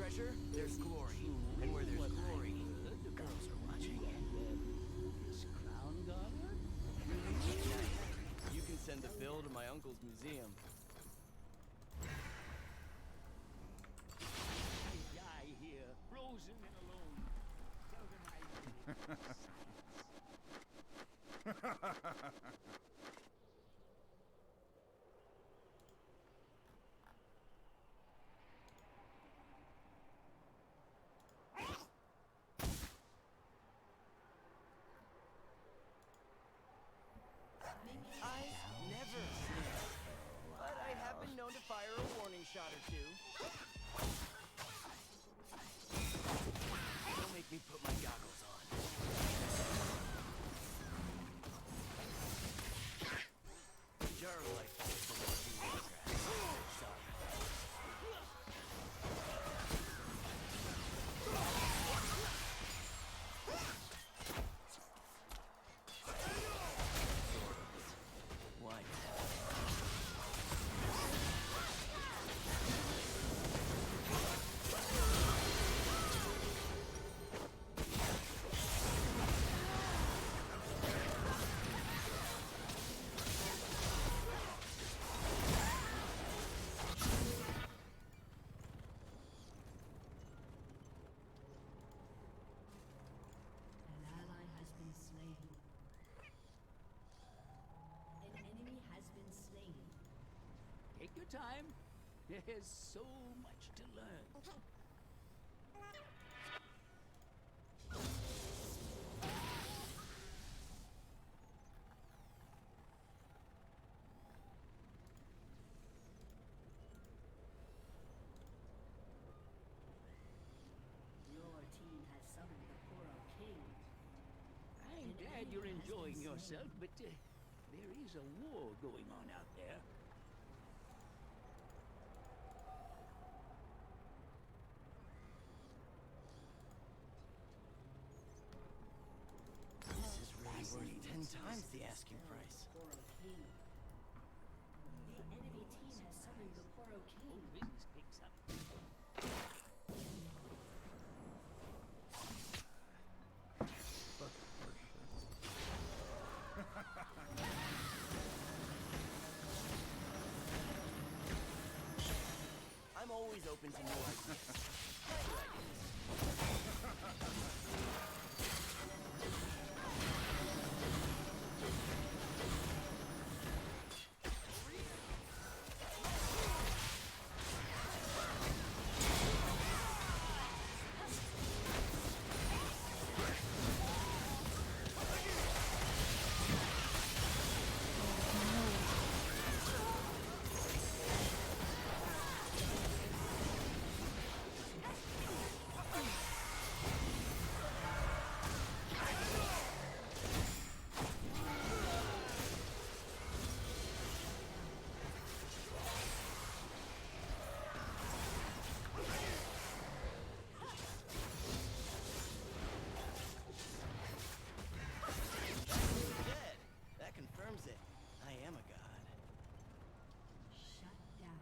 treasure, there's glory. And where there's glory, the girls are watching. This crown garter? You can send the bill to my uncle's museum. I die here, frozen and alone. Tell them I did it. I've never seen, but I have been known to fire a warning shot or two. Don't make me put my goggles on. Jaro likes to listen to the grass. Sorry. Why? An ally has been slain. An enemy has been slain. Take your time. There's so much to learn. Your team has summoned the Poro King. I'm glad you're enjoying yourself, but there is a war going on out there. This is really worth 10 times the asking price. Poro King. The enemy team has summoned the Poro King. Business picks up. I'm always open to new ideas. Try your ideas. Dead. That confirms it. I am a god. Shut down.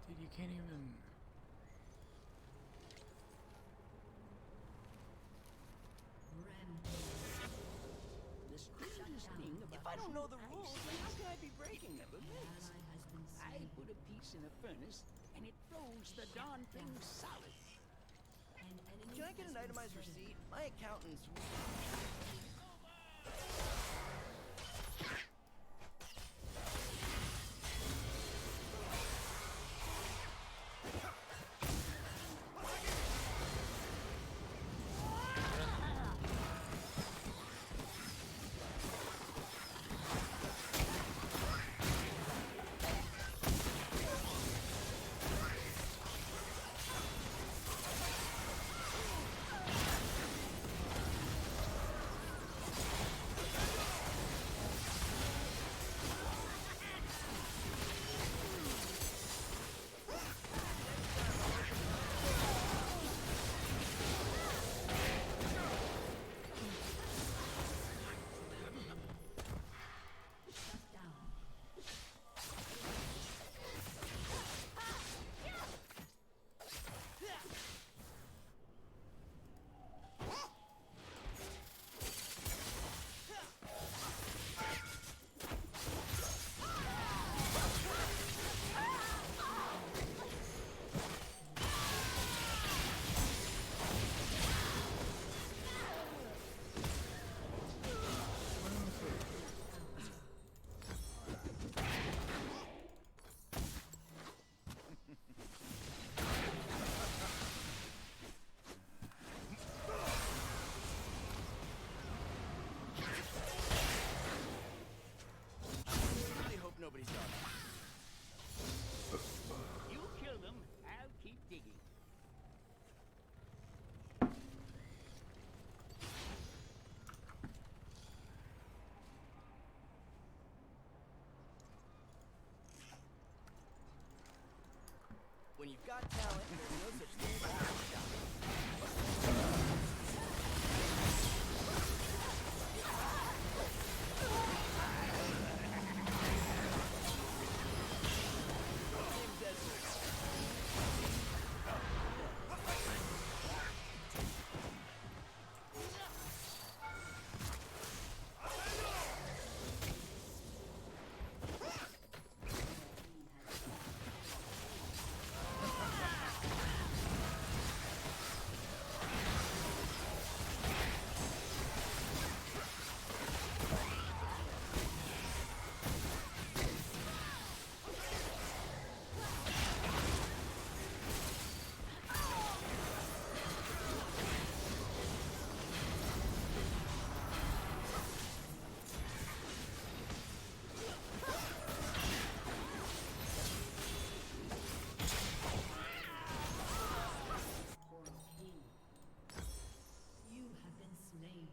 Dude, you can't even. The strangest thing about If I don't know the rules, then how can I be breaking them? Ally has been I slain. put a piece in a furnace and it froze the darn thing solid. An enemy Can I get has an been itemized slain. receipt? My accountant's. When you've got talent, there's no such thing as a shot. You have been slain.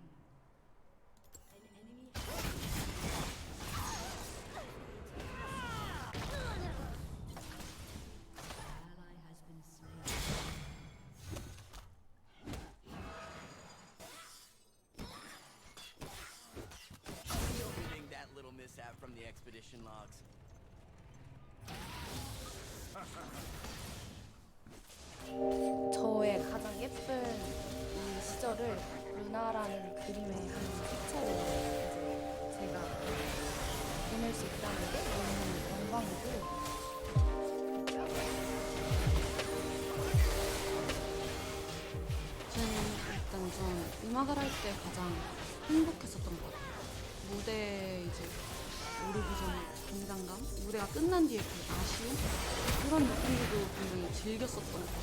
An enemy ally has been slain. Reading that little mishap from the expedition logs. 저의 가장 예쁜 이 시절을 루나라는 그림에 한 색채로 이제 제가 보낼 수 있다는 게 너무 영광이고 저는 일단 전 음악을 할 때 가장 행복했었던 것 같아요. 무대에 이제 오르기 전에 긴장감, 무대가 끝난 뒤에 그 아쉬움 그런 느낌도 굉장히 즐겼었던 것 같고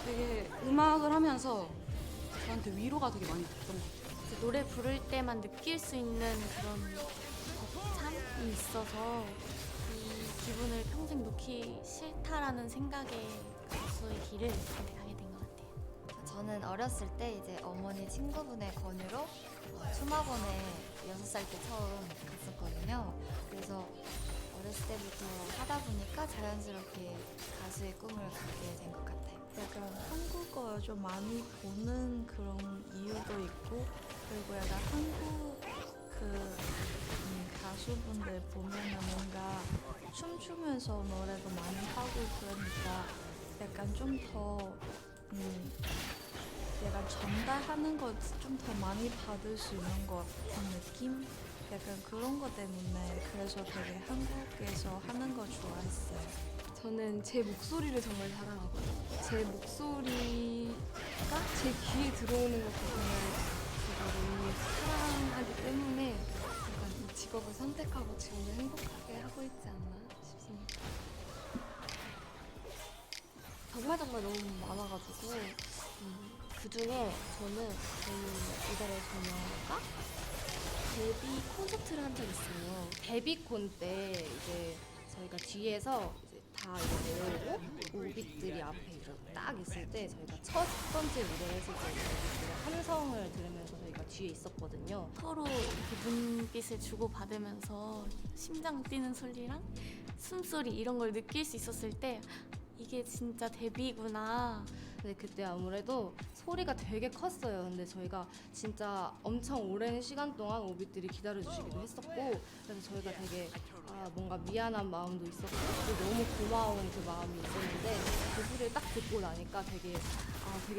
되게 음악을 하면서 저한테 위로가 되게 많이 됐던 것 같아요. 이제 노래 부를 때만 느낄 수 있는 그런 벅참이 있어서 이 기분을 평생 놓기 싫다라는 생각에 가수의 길을 선택하게 된 것 같아요. 저는 어렸을 때 이제 어머니 친구분의 권유로 춤학원에 6살 때 처음 갔었거든요. 그래서 어렸을 때부터 하다 보니까 자연스럽게 가수의 꿈을 갖게 된 것 같아요. 약간 한국어 좀 많이 보는 그런 이유도 있고 그리고 약간 한국 가수분들 보면은 뭔가 춤추면서 노래도 많이 하고 그러니까 약간 좀 더 약간 전달하는 거 좀 더 많이 받을 수 있는 것 같은 느낌? 약간 그런 것 때문에 그래서 되게 한국에서 하는 거 좋아했어요. 저는 제 목소리를 정말 사랑하거든요. 제 목소리가 제 귀에 들어오는 것도 정말 제가 너무 사랑하기 때문에 약간 이 직업을 선택하고 지금을 행복하게 하고 있지 않나 싶습니다. 정말 너무 많아가지고 그 중에 저는 이달의 소녀가 데뷔 콘서트를 한 적이 있어요. 데뷔콘 때 이제 저희가 뒤에서 이제 다 이렇게 내려오고 오빅들이 앞에 이렇게 딱 있을 때 저희가 첫 번째 무대를 했을 때 오빅들의 함성을 들으면서 저희가 뒤에 있었거든요. 서로 이렇게 눈빛을 주고받으면서 심장 뛰는 소리랑 숨소리 이런 걸 느낄 수 있었을 때 이게 진짜 데뷔구나. 근데 그때 아무래도 소리가 되게 컸어요. 근데 저희가 진짜 엄청 오랜 시간 동안 오빛들이 기다려주시기도 했었고 그래서 저희가 되게 뭔가 미안한 마음도 있었고 또 너무 고마운 그 마음이 있었는데 그 소리를 딱 듣고 나니까 되게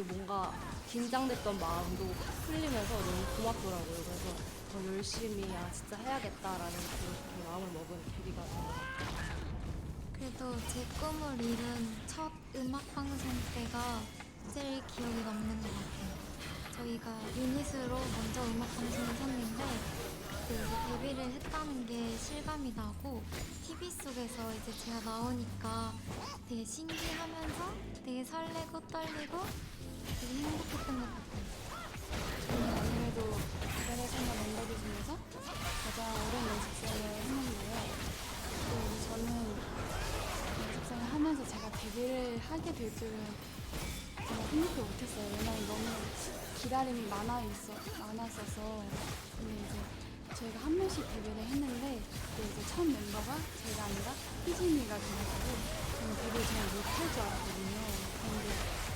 뭔가 긴장됐던 마음도 확 풀리면서 너무 고맙더라고요. 그래서 더 열심히 진짜 해야겠다라는 그렇게 마음을 먹은 계기가 된 것 같아요. 그래도 제 꿈을 이룬 첫 음악 방송 때가 제일 기억에 남는 것 같아요. 저희가 유닛으로 먼저 음악 방송을 샀는데 그때 데뷔를 했다는 게 실감이 나고 TV 속에서 이제 제가 나오니까 되게 신기하면서 되게 설레고 떨리고 되게 행복했던 것 같아요. 저는 아무래도 이달의 소녀 멤버들 중에서 가장 오랜 연습생을 했는데요. 저는 연습생을 하면서 제가 데뷔를 하게 될 줄은 정말 생각도 못했어요. 왜냐면 너무 기다림이 많았어서. 근데 이제 저희가 한 명씩 데뷔를 했는데 그때 이제 첫 멤버가 제가 아니라 희진이가 돼가지고 저는 되게 잘 못할 줄 알았거든요. 근데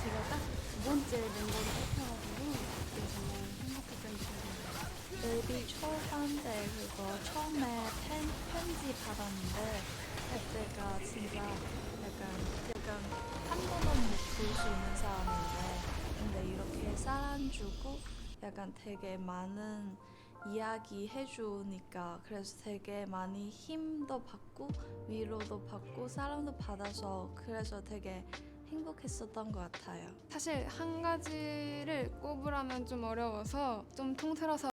제가 딱 두 번째 멤버를 뽑혀가지고 그때 정말 행복했던 기억이 나요. 데뷔 초반 때 그거 처음에 편지 받았는데 그때가 진짜 약간 한 번은 못 볼 수 있는 사람인데 근데 이렇게 사랑 주고 약간 되게 많은 이야기 해주니까 그래서 되게 많이 힘도 받고 위로도 받고 사랑도 받아서 그래서 되게 행복했었던 것 같아요. 사실 한 가지를 꼽으라면 좀 어려워서 좀 통틀어서